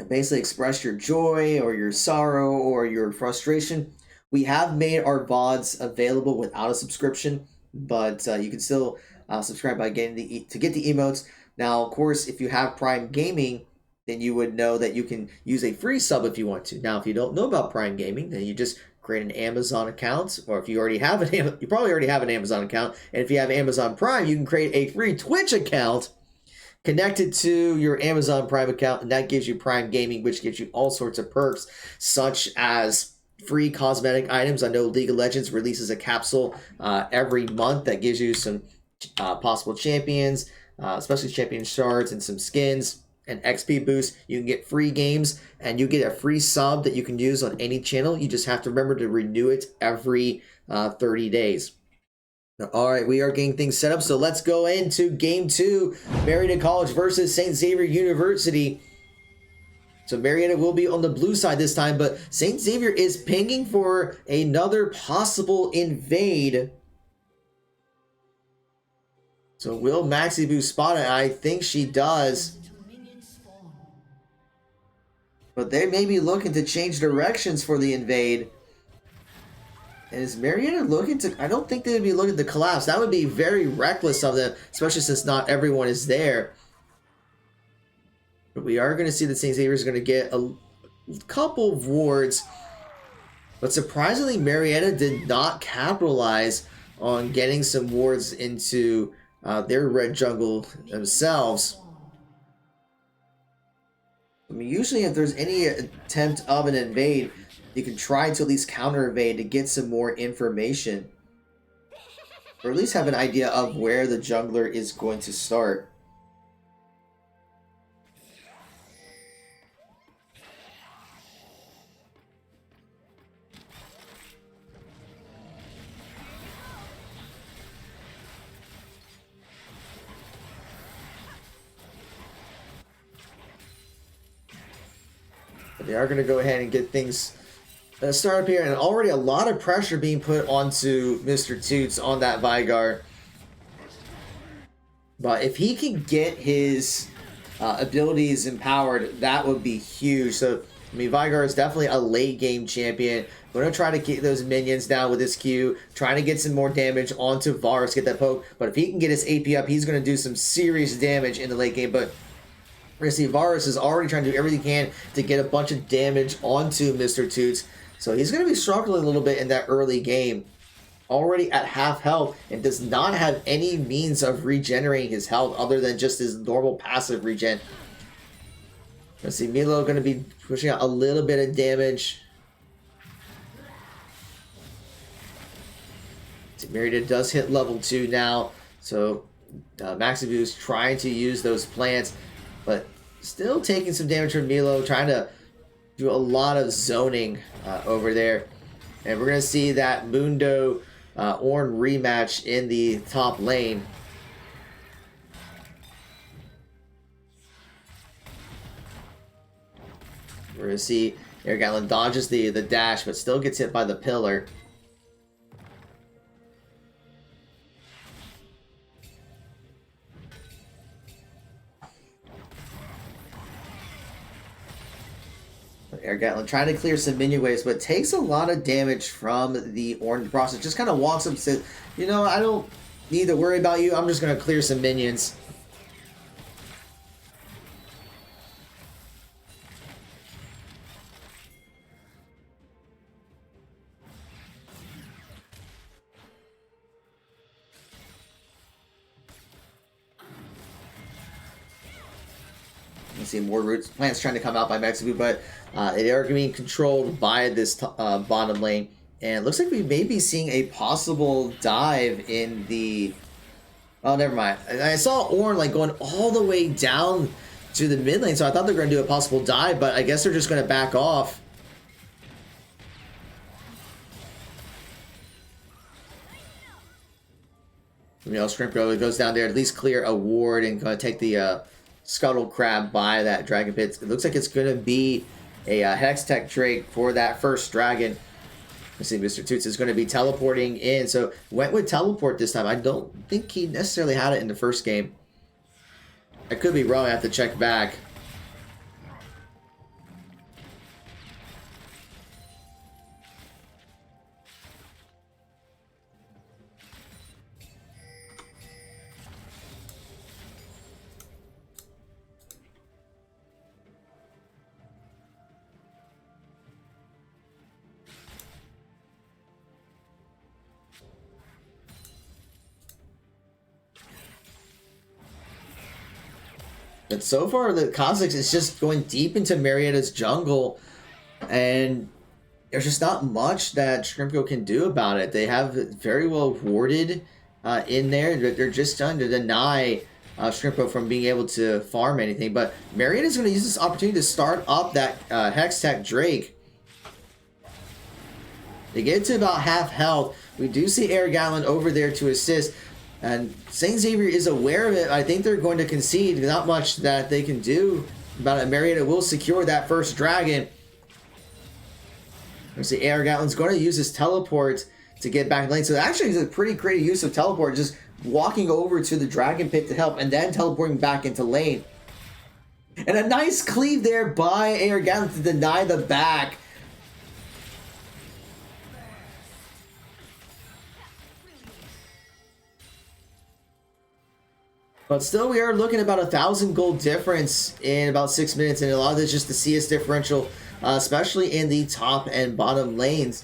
basically express your joy or your sorrow or your frustration. We have made our VODs available without a subscription, but you can still subscribe by getting to get the emotes. Now, of course, if you have Prime Gaming, then you would know that you can use a free sub if you want to. Now, if you don't know about Prime Gaming, then you just create an Amazon account, or if you already have you probably already have an Amazon account, and if you have Amazon Prime, you can create a free Twitch account connected to your Amazon Prime account, and that gives you Prime Gaming, which gives you all sorts of perks, such as free cosmetic items. I know League of Legends releases a capsule every month that gives you some possible champions, especially champion shards and some skins and XP boost. You can get free games, and you get a free sub that you can use on any channel. You just have to remember to renew it every 30 days. All right, we are getting things set up, so let's go into Game 2, Marietta College versus Saint Xavier University. So Marietta will be on the blue side this time, but Saint Xavier is pinging for another possible invade. So will Maxi Boo spot it? I think she does. But they may be looking to change directions for the invade. And is Marietta looking to... I don't think they'd be looking to collapse. That would be very reckless of them, especially since not everyone is there. But we are going to see that St. Xavier is going to get a couple of wards. But surprisingly, Marietta did not capitalize on getting some wards into their red jungle themselves. I mean, usually if there's any attempt of an invade, you can try to at least counter evade to get some more information. Or at least have an idea of where the jungler is going to start. But they are going to go ahead and get things start up here, and already a lot of pressure being put onto Mr. Toots on that Vigar. But if he can get his abilities empowered, that would be huge. So, I mean, Vigar is definitely a late game champion. We're going to try to get those minions down with his Q, trying to get some more damage onto Varus, get that poke. But if he can get his AP up, he's going to do some serious damage in the late game. But we're going to see Varus is already trying to do everything he can to get a bunch of damage onto Mr. Toots. So he's going to be struggling a little bit in that early game. Already at half health and does not have any means of regenerating his health other than just his normal passive regen. Let's see, Milo going to be pushing out a little bit of damage. Marietta does hit level 2 now. So Maxi Boo is trying to use those plants, but still taking some damage from Milo, trying to do a lot of zoning over there. And we're going to see that Mundo Ornn rematch in the top lane. We're going to see Eric Allen dodges the dash, but still gets hit by the pillar. Eric Gatlin trying to clear some minion waves, but takes a lot of damage from the Ornn process. Just kind of walks up and says, you know, I don't need to worry about you. I'm just going to clear some minions. You see more roots plants trying to come out by Maxi Boo, but they are being controlled by this bottom lane. And it looks like we may be seeing a possible dive in the... Oh, never mind. I saw Ornn like going all the way down to the mid lane, so I thought they were going to do a possible dive, but I guess they're just going to back off. You know, Shrimp goes down there, at least clear a ward and going to take the Scuttle Crab by that Dragon Pit. It looks like it's going to be a Hex Tech Drake for that first dragon. Let's see, Mr. Toots is going to be teleporting in. So went with teleport this time. I don't think he necessarily had it in the first game. I could be wrong. I have to check back. But so far, the Kazakhs is just going deep into Marietta's jungle, and there's just not much that Shrimpko can do about it. They have very well warded in there. They're just trying to deny Shrimpko from being able to farm anything. But Marietta's going to use this opportunity to start up that Hextech Drake. They get to about half health. We do see Air Gatlin over there to assist. And Saint Xavier is aware of it. I think they're going to concede. Not much that they can do about it. Marietta will secure that first dragon. You see Air Gatlin's going to use his teleport to get back in lane. So actually it's a pretty creative use of teleport. Just walking over to the dragon pit to help and then teleporting back into lane. And a nice cleave there by Air Gatlin to deny the back. But still, we are looking at about 1,000 gold difference in about 6 minutes, and a lot of this is just the CS differential, especially in the top and bottom lanes.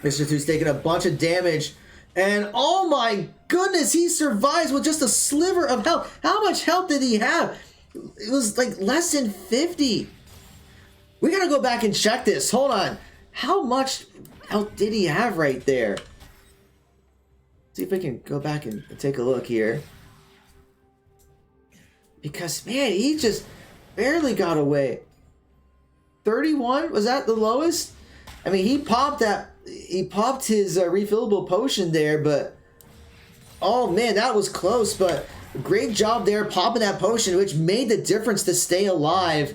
Mr. Two's taking a bunch of damage. And oh my goodness, he survives with just a sliver of health. How much health did he have? It was like less than 50. We gotta go back and check this. Hold on. How much health did he have right there? See if we can go back and take a look here. Because, man, he just barely got away. 31? Was that the lowest? I mean, he popped his refillable potion there, but oh man, that was close. But great job there popping that potion, which made the difference to stay alive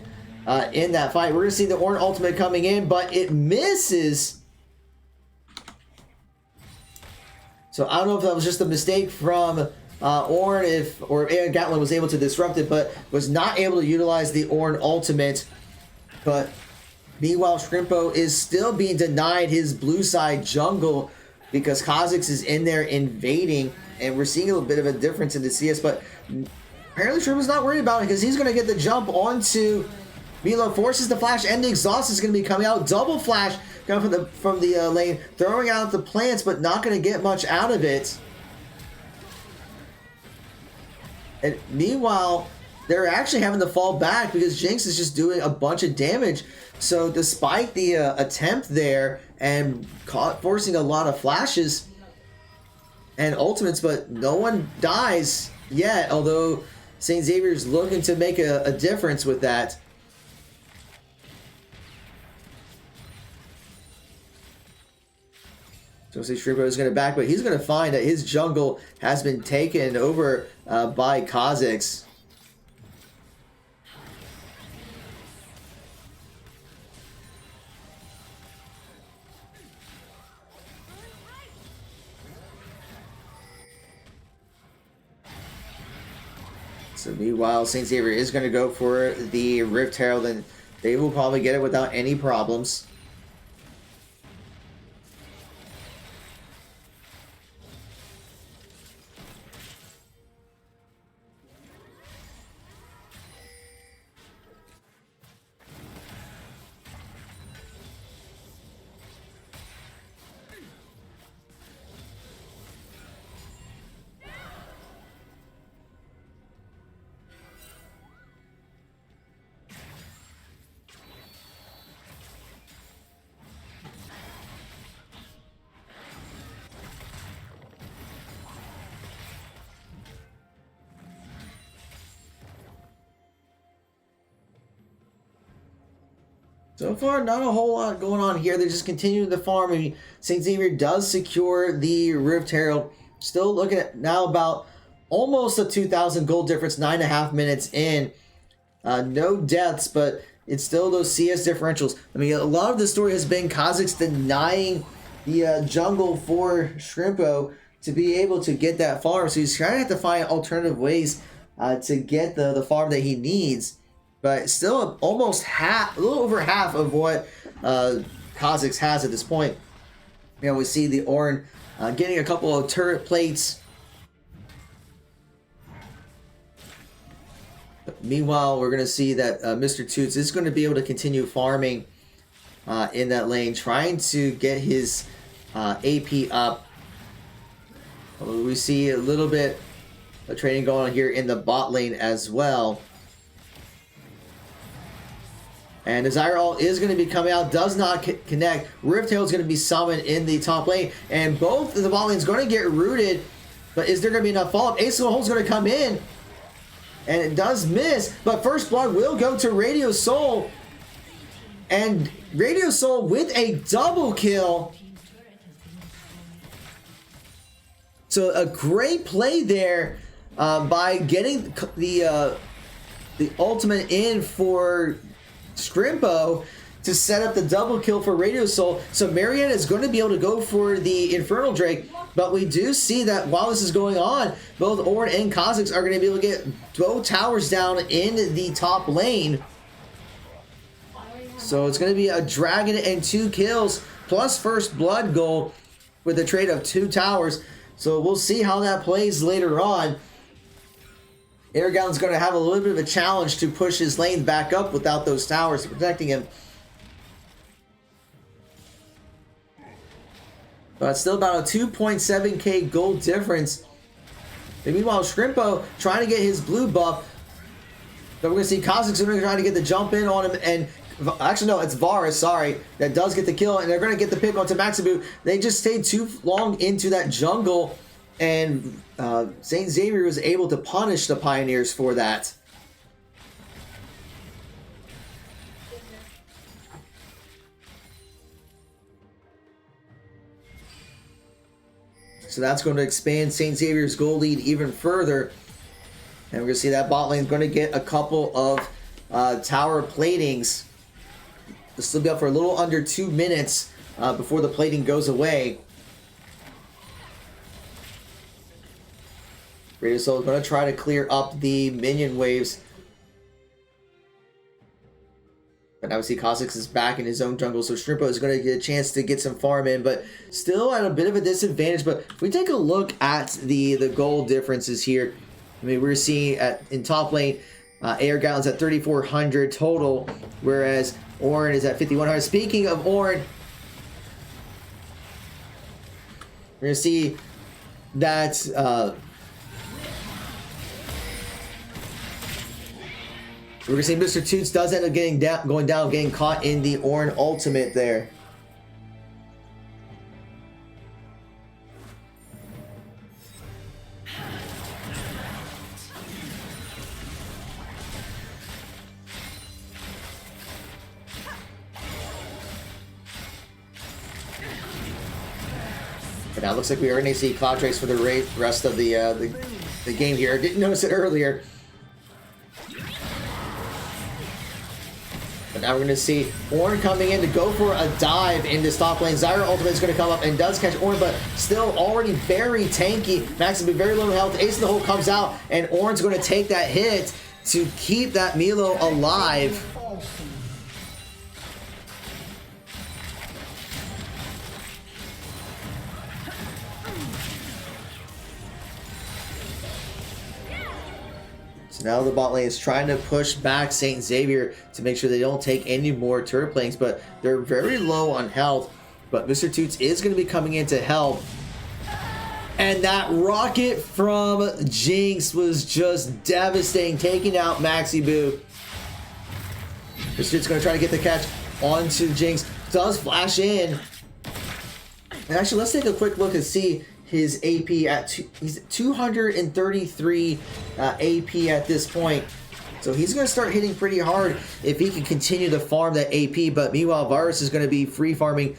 in that fight. We're gonna see the Ornn ultimate coming in, but it misses. So I don't know if that was just a mistake from Ornn, or Air Gatlin was able to disrupt it, but was not able to utilize the Ornn ultimate. But meanwhile, Shrimpko is still being denied his blue side jungle because Kazakhs is in there invading, and we're seeing a little bit of a difference in the CS, but apparently Shrimpko's not worried about it because he's going to get the jump onto Milo, forces the flash, and the exhaust is going to be coming out. Double flash coming from the lane, throwing out the plants, but not going to get much out of it. And meanwhile, they're actually having to fall back because Jinx is just doing a bunch of damage. So despite the attempt there and forcing a lot of flashes and ultimates, but no one dies yet, although Saint Xavier is looking to make a difference with that. So Shrimpko is going to back, but he's going to find that his jungle has been taken over by Kazakhs. So meanwhile, Saint Xavier is going to go for the Rift Herald, and they will probably get it without any problems. So far, not a whole lot going on here. They're just continuing to farm. I mean, Saint Xavier does secure the Rift Herald. Still looking at now about almost a 2,000 gold difference, 9.5 minutes in. No deaths, but it's still those CS differentials. I mean, a lot of the story has been Kazakhs denying the jungle for Shrimpko to be able to get that farm. So he's trying to have to find alternative ways to get the farm that he needs. But still almost half, a little over half of what Kazakhs has at this point. You know, we see the Ornn getting a couple of turret plates. But meanwhile, we're going to see that Mr. Toots is going to be able to continue farming in that lane, trying to get his AP up. We see a little bit of trading going on here in the bot lane as well. And Desire All is going to be coming out, does not connect. Riftail is going to be summoned in the top lane, and both of the bot lanes going to get rooted. But is there going to be enough follow-up? Ace of the Hole is going to come in, and it does miss. But First Blood will go to Radio Soul, and Radio Soul with a double kill. So a great play there by getting the ultimate in for Scrimpo to set up the double kill for Radio Soul. So Marietta is going to be able to go for the Infernal Drake, but we do see that while this is going on, both Ornn and Kha'Zix are going to be able to get both towers down in the top lane. So it's going to be a dragon and 2 kills plus First Blood goal with a trade of 2 towers. So we'll see how that plays later on. Airgallon's going to have a little bit of a challenge to push his lane back up without those towers protecting him. But it's still about a 2.7k gold difference. And meanwhile, Scrimpo trying to get his blue buff. But we're going to see Kha'Zix trying to get the jump in on him. And actually, no, it's Varus, sorry, that does get the kill. And they're going to get the pick onto Maxibu. They just stayed too long into that jungle. And Saint Xavier was able to punish the Pioneers for that. So that's going to expand Saint Xavier's goal lead even further. And we're going to see that bot lane is going to get a couple of tower platings. This will be up for a little under 2 minutes before the plating goes away. Radio Soul is going to try to clear up the minion waves. But now we see Kha'Zix is back in his own jungle, so Scrimpo is going to get a chance to get some farm in, but still at a bit of a disadvantage. But if we take a look at the gold differences here, I mean, we're seeing in top lane, Air Gallon's at 3,400 total, whereas Ornn is at 5,100. Speaking of Ornn, we're going to see that we're going to see Mr. Toots does end up going down, getting caught in the Ornn ultimate there. But now it looks like we are going to see Cloud Trace for the rest of the game here. I didn't notice it earlier. But now we're going to see Ornn coming in to go for a dive in this top lane. Zyra ultimate is going to come up and does catch Ornn, but still already very tanky. Max will be very low health. Ace of the Hole comes out, and Ornn's going to take that hit to keep that Milo alive. So now the bot lane is trying to push back Saint Xavier to make sure they don't take any more turret planes, but they're very low on health. But Mr. Toots is going to be coming in to help. And that rocket from Jinx was just devastating, taking out Maxi Boo. Mr. Toots is going to try to get the catch onto Jinx. Does flash in. And actually, let's take a quick look and see his AP he's at 233 AP at this point. So he's going to start hitting pretty hard if he can continue to farm that AP. But meanwhile, Varus is going to be free farming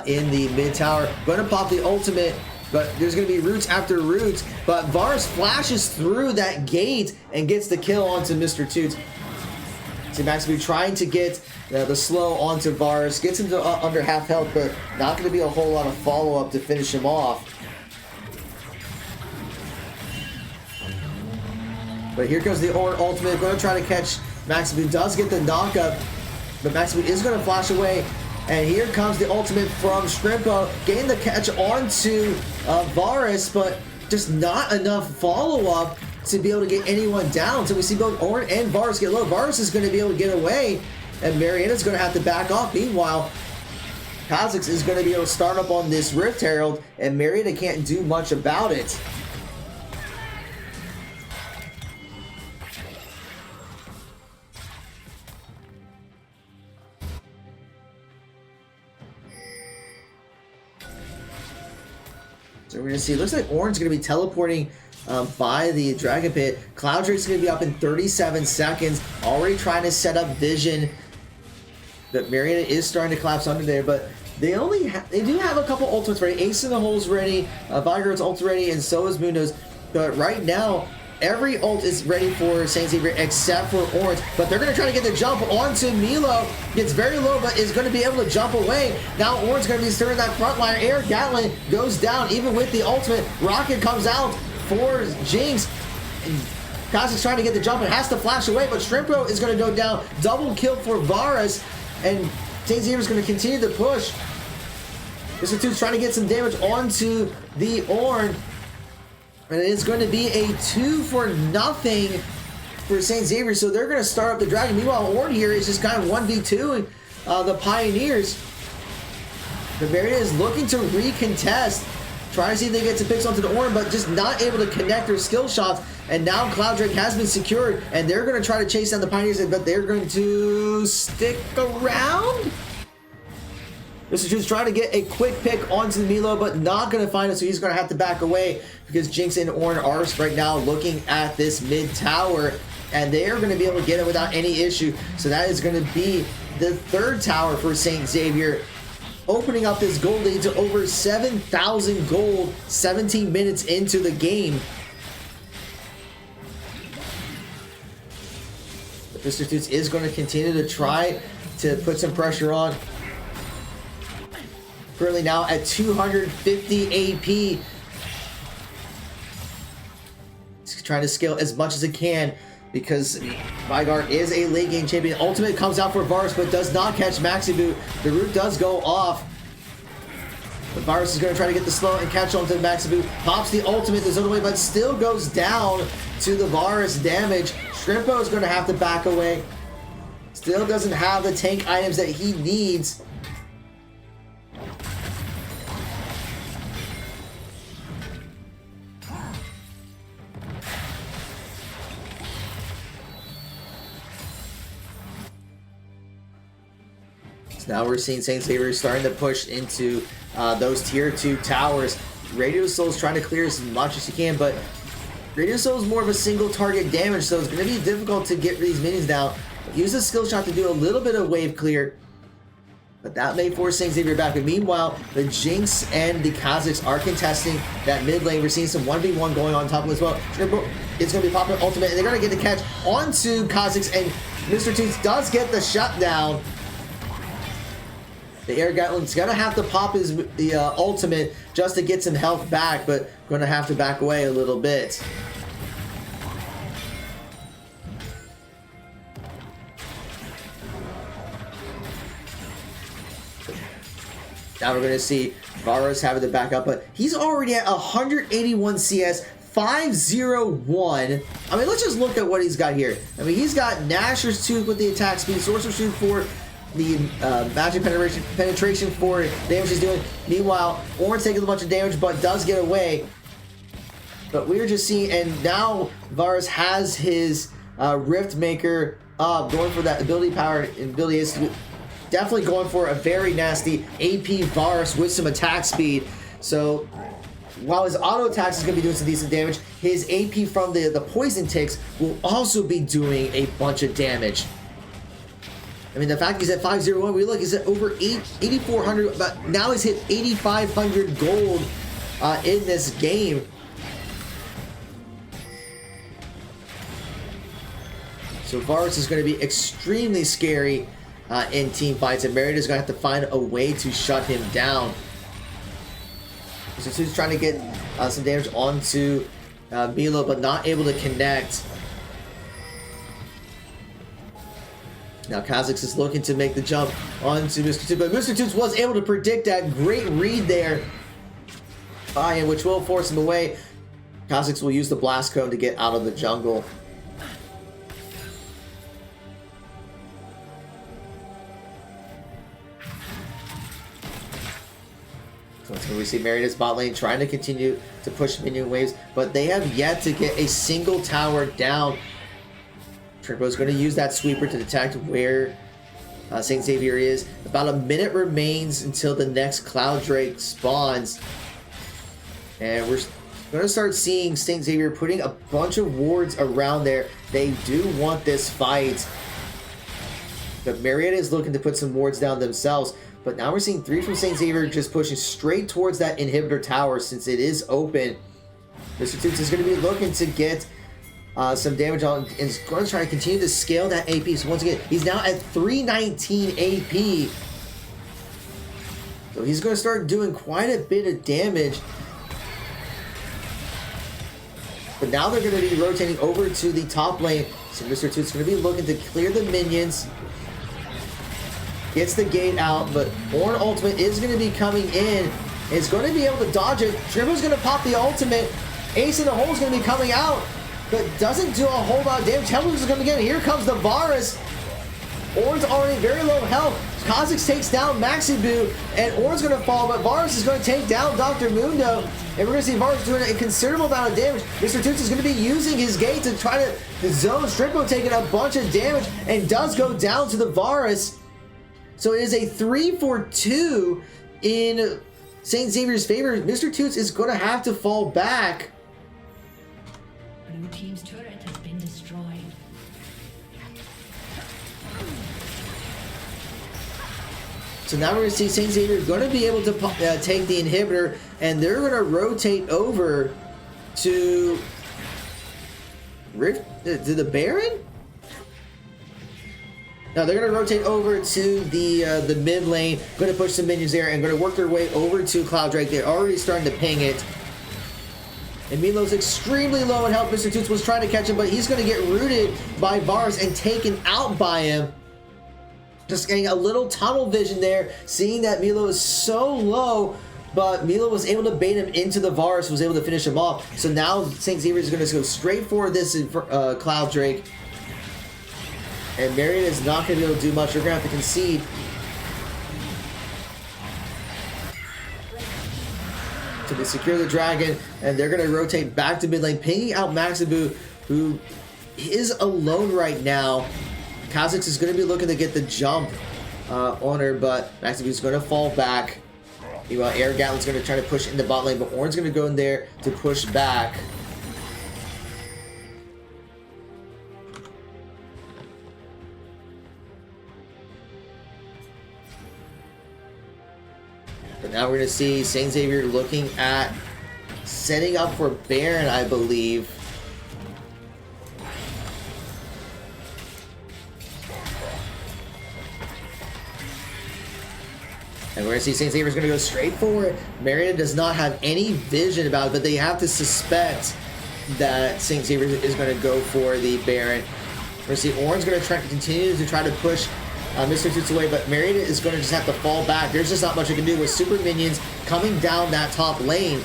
in the mid tower. Going to pop the ultimate, but there's going to be roots after roots. But Varus flashes through that gate and gets the kill onto Mr. Toots. See Max be trying to get the slow onto Varus. Gets him to under half health, but not going to be a whole lot of follow-up to finish him off. But here comes the Ornn ultimate. Going to try to catch Maxibu. Does get the knockup, but Maxibu is going to flash away. And here comes the ultimate from Shrimpo, getting the catch onto Varus, but just not enough follow-up to be able to get anyone down. So we see both Ornn and Varus get low. Varus is going to be able to get away, and Marietta's going to have to back off. Meanwhile, Kha'Zix is going to be able to start up on this Rift Herald, and Marietta can't do much about it. So we're going to see, it looks like Ornn's going to be teleporting by the Dragon Pit. Cloud Drake's going to be up in 37 seconds, already trying to set up vision. But Marietta is starting to collapse under there, but they do have a couple ultimates ready. Ace in the Hole's ready, Vigor's ult ready, and so is Mundo's. But right now, every ult is ready for Saint Xavier except for Ornn. But they're going to try to get the jump onto Milo. Gets very low, but is going to be able to jump away. Now Ornn's going to be stirring that front line. Air Gatlin goes down even with the ultimate. Rocket comes out for Jinx. Kha'Zix trying to get the jump and has to flash away, but Shrimpo is going to go down. Double kill for Varus, and Saint Xavier is going to continue to push. Mr. Tooth's trying to get some damage onto the Ornn, and it's going to be a 2-0 for Saint Xavier, so they're going to start up the Dragon. Meanwhile, Ornn here is just kind of 1v2 the Pioneers. The Marietta is looking to recontest, trying to see if they get some picks onto the Ornn, but just not able to connect their skill shots. And now Cloud Drake has been secured, and they're going to try to chase down the Pioneers, but they're going to stick around. Mr. Truth's trying to get a quick pick onto the Milo, but not going to find it, so he's going to have to back away because Jinx and Ornn are right now looking at this mid tower, and they are going to be able to get it without any issue. So that is going to be the third tower for Saint Xavier, opening up this gold lead to over 7,000 gold 17 minutes into the game. But Mr. Toots is going to continue to try to put some pressure on. Currently now at 250 AP. He's trying to scale as much as it can because Vigor is a late game champion. Ultimate comes out for Varus, but does not catch Maxi Boot. The root does go off. But Varus is going to try to get the slow and catch on to Maxi Boot. Pops the ultimate, there's no way, but still goes down to the Varus damage. Shrimpo is going to have to back away. Still doesn't have the tank items that he needs. Now we're seeing Saint Xavier starting to push into those tier 2 towers. Radio Soul's trying to clear as much as he can, but Radio Soul is more of a single target damage, so it's going to be difficult to get these minions down. Use a skill shot to do a little bit of wave clear, but that may force Saint Xavier back. But meanwhile, the Jinx and the Kha'Zix are contesting that mid lane. We're seeing some 1v1 going on top of as well. It's going to be popping ultimate, and they're going to get the catch onto Kha'Zix, and Mr. Toots does get the shutdown. The Air Gatlin's gonna have to pop the ultimate just to get some health back, but gonna have to back away a little bit. Now we're gonna see Varus having to back up, but he's already at 181 CS, 501. I mean, let's just look at what he's got here. I mean, he's got Nashor's Tooth with the attack speed, Sorcerer's Tooth for the magic penetration for damage he's doing. Meanwhile, Ornn's taking a bunch of damage, but does get away. But we're just seeing, and now Varus has his Rift Maker up, going for that ability power and ability is definitely going for a very nasty AP Varus with some attack speed. So while his auto attacks is going to be doing some decent damage, his AP from the poison ticks will also be doing a bunch of damage. I mean, the fact he's at 501, we look, he's at over 8,400, but now he's hit 8,500 gold in this game. So Varus is going to be extremely scary in team fights, and Marietta's going to have to find a way to shut him down. So he's trying to get some damage onto Milo, but not able to connect. Now Kha'Zix is looking to make the jump onto Mr. Toots, but Mr. Toots was able to predict that. Great read there by him, which will force him away. Kha'Zix will use the blast cone to get out of the jungle. So it's going to see Marietta's bot lane trying to continue to push minion waves, but they have yet to get a single tower down. Trimpo is going to use that sweeper to detect where Saint Xavier is. About a minute remains until the next Cloud Drake spawns. And we're going to start seeing Saint Xavier putting a bunch of wards around there. They do want this fight. But Marietta is looking to put some wards down themselves. But now we're seeing 3 from Saint Xavier just pushing straight towards that inhibitor tower since it is open. Mr. Toots is going to be looking to get some damage on, and is going to try to continue to scale that AP. So once again, he's now at 319 AP. So he's going to start doing quite a bit of damage. But now they're going to be rotating over to the top lane. So Mr. Toots is going to be looking to clear the minions. Gets the gate out, but Ornn ultimate is going to be coming in. It's going to be able to dodge it. Trimpo's going to pop the ultimate. Ace in the hole is going to be coming out, but doesn't do a whole lot of damage. Tempest is going to get it. Here comes the Varus. Ornn's already very low health. Kha'Zix takes down Maxibu, and Ornn's going to fall, but Varus is going to take down Dr. Mundo, and we're going to see Varus doing a considerable amount of damage. Mr. Toots is going to be using his gate to try to zone. Trimpo taking a bunch of damage, and does go down to the Varus. So it is a 3-for-2 in Saint Xavier's favor. Mr. Toots is going to have to fall back. Blue team's turret has been destroyed. So now we're going to see Saint Xavier going to be able to take the inhibitor, and they're going to rotate over to the Baron? Now they're going to rotate over to the mid lane, going to push some minions there, and going to work their way over to Cloud Drake. They're already starting to ping it. And Milo's extremely low in health. Mr. Toots was trying to catch him, but he's going to get rooted by Varus and taken out by him. Just getting a little tunnel vision there, seeing that Milo is so low, but Milo was able to bait him into the Varus, was able to finish him off. So now Saint Xavier is going to go straight for this Cloud Drake. And Marietta is not going to be able to do much. They're going to have to concede. So they secure the dragon, and they're going to rotate back to mid lane, pinging out Maxibu, who is alone right now. Kha'Zix is going to be looking to get the jump on her, but Maxibu is going to fall back. Meanwhile, Air Gatlin's going to try to push into bot lane, but Ornn's going to go in there to push back. But now we're going to see Saint Xavier looking at setting up for Baron, I believe. And we're going to see Saint Xavier's going to go straight for it. Marietta does not have any vision about it, but they have to suspect that Saint Xavier is going to go for the Baron. We're going to see Ornn's going to continue to try to push Mr. Toots away, but Marietta is going to just have to fall back. There's just not much you can do with super minions coming down that top lane.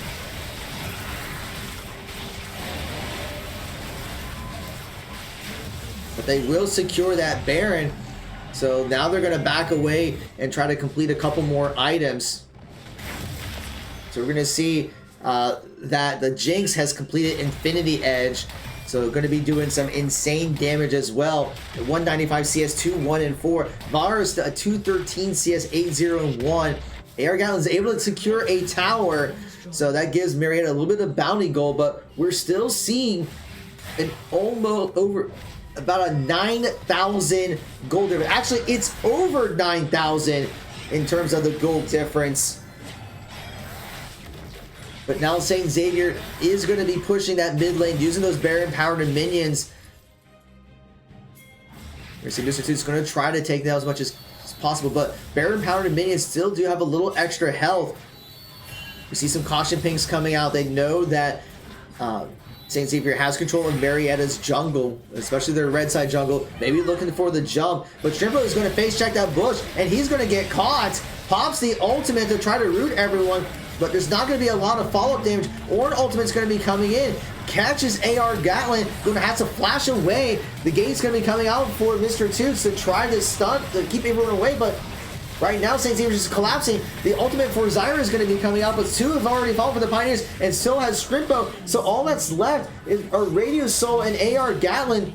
But they will secure that Baron. So now they're going to back away and try to complete a couple more items. So we're going to see that the Jinx has completed Infinity Edge. So going to be doing some insane damage as well. 195 CS 2, 1, and 4. Varus 213 CS 8, 0, and 1. AR Gatlin is able to secure a tower. So that gives Marietta a little bit of bounty gold, but we're still seeing an almost over about a 9,000 gold difference. Actually, it's over 9,000 in terms of the gold difference. But now Saint Xavier is going to be pushing that mid lane, using those Baron powered minions. We're see Mr. Toots going to try to take that as much as possible, but Baron powered minions still do have a little extra health. We see some caution pings coming out. They know that St. Xavier has control of Marietta's jungle, especially their red side jungle. Maybe looking for the jump, but Shrimpo is going to face check that bush, and he's going to get caught. Pops the ultimate to try to root everyone, but there's not going to be a lot of follow-up damage. Ornn ultimate's going to be coming in. Catches AR Gatlin, going to have to flash away. The gate's going to be coming out for Mr. Toots to try to stunt, to keep everyone away, but right now, St. Xavier's just collapsing. The ultimate for Zyra is going to be coming out, but two have already fallen for the Pioneers, and so has Scrimpo. So all that's left are Radio Soul and AR Gatlin.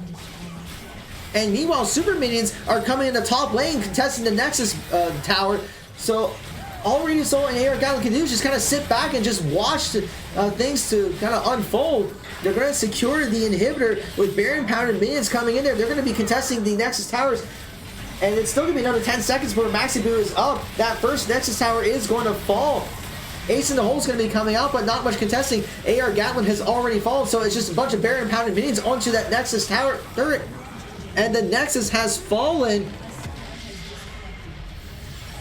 And meanwhile, Super Minions are coming in the top lane, contesting the Nexus tower. So all Radio Soul and AR Gatlin can do is just kind of sit back and just watch things to kind of unfold. They're going to secure the inhibitor with Baron Pounded Minions coming in there. They're going to be contesting the Nexus towers. And it's still going to be another 10 seconds before Maxi Boo is up. That first Nexus tower is going to fall. Ace in the hole is going to be coming out, but not much contesting. AR Gatlin has already fallen, so it's just a bunch of Baron Pounded Minions onto that Nexus tower turret. And the Nexus has fallen.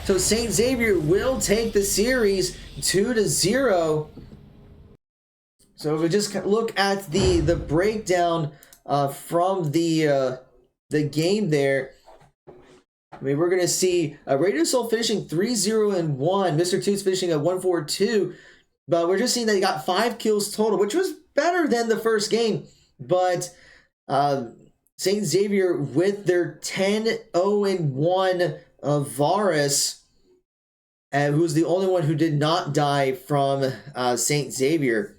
So Saint Xavier will take the series 2-0. So if we just look at the breakdown from the game there, I mean, we're going to see Radio Soul finishing 3-0-1, Mr. Toots finishing at 1-4-2, but we're just seeing that he got 5 kills total, which was better than the first game. But Saint Xavier with their 10-0-1 Varus, who's the only one who did not die from Saint Xavier.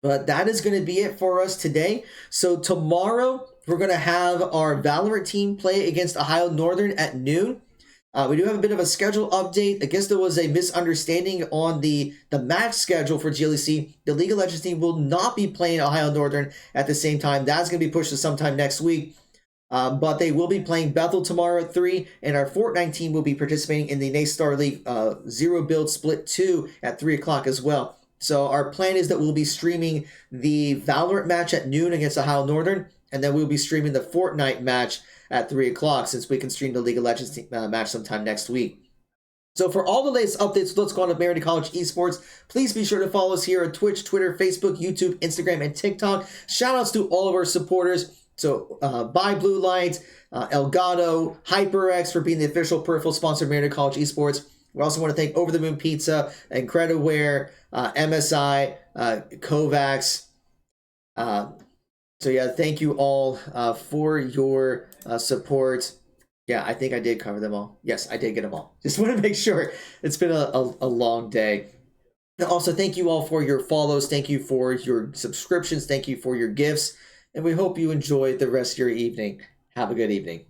But that is going to be it for us today. So tomorrow, we're going to have our Valorant team play against Ohio Northern at noon. We do have a bit of a schedule update. I guess there was a misunderstanding on the match schedule for GLEC. The League of Legends team will not be playing Ohio Northern at the same time. That's going to be pushed to sometime next week. But they will be playing Bethel tomorrow at 3, and our Fortnite team will be participating in the Naystar League Zero Build Split 2 at 3 o'clock as well. So our plan is that we'll be streaming the Valorant match at noon against Ohio Northern, and then we'll be streaming the Fortnite match at 3 o'clock, since we can stream the League of Legends match sometime next week. So for all the latest updates, let's go on to Marietta College Esports. Please be sure to follow us here on Twitch, Twitter, Facebook, YouTube, Instagram, and TikTok. Shoutouts to all of our supporters. So Buy Blue Light, Elgato, HyperX for being the official peripheral sponsor of Marietta College Esports. We also want to thank Over the Moon Pizza, Incredaware, MSI, Kovacs. So yeah, thank you all for your support. Yeah, I think I did cover them all. Yes, I did get them all. Just want to make sure. It's been a long day. And also, thank you all for your follows. Thank you for your subscriptions. Thank you for your gifts. And we hope you enjoy the rest of your evening. Have a good evening.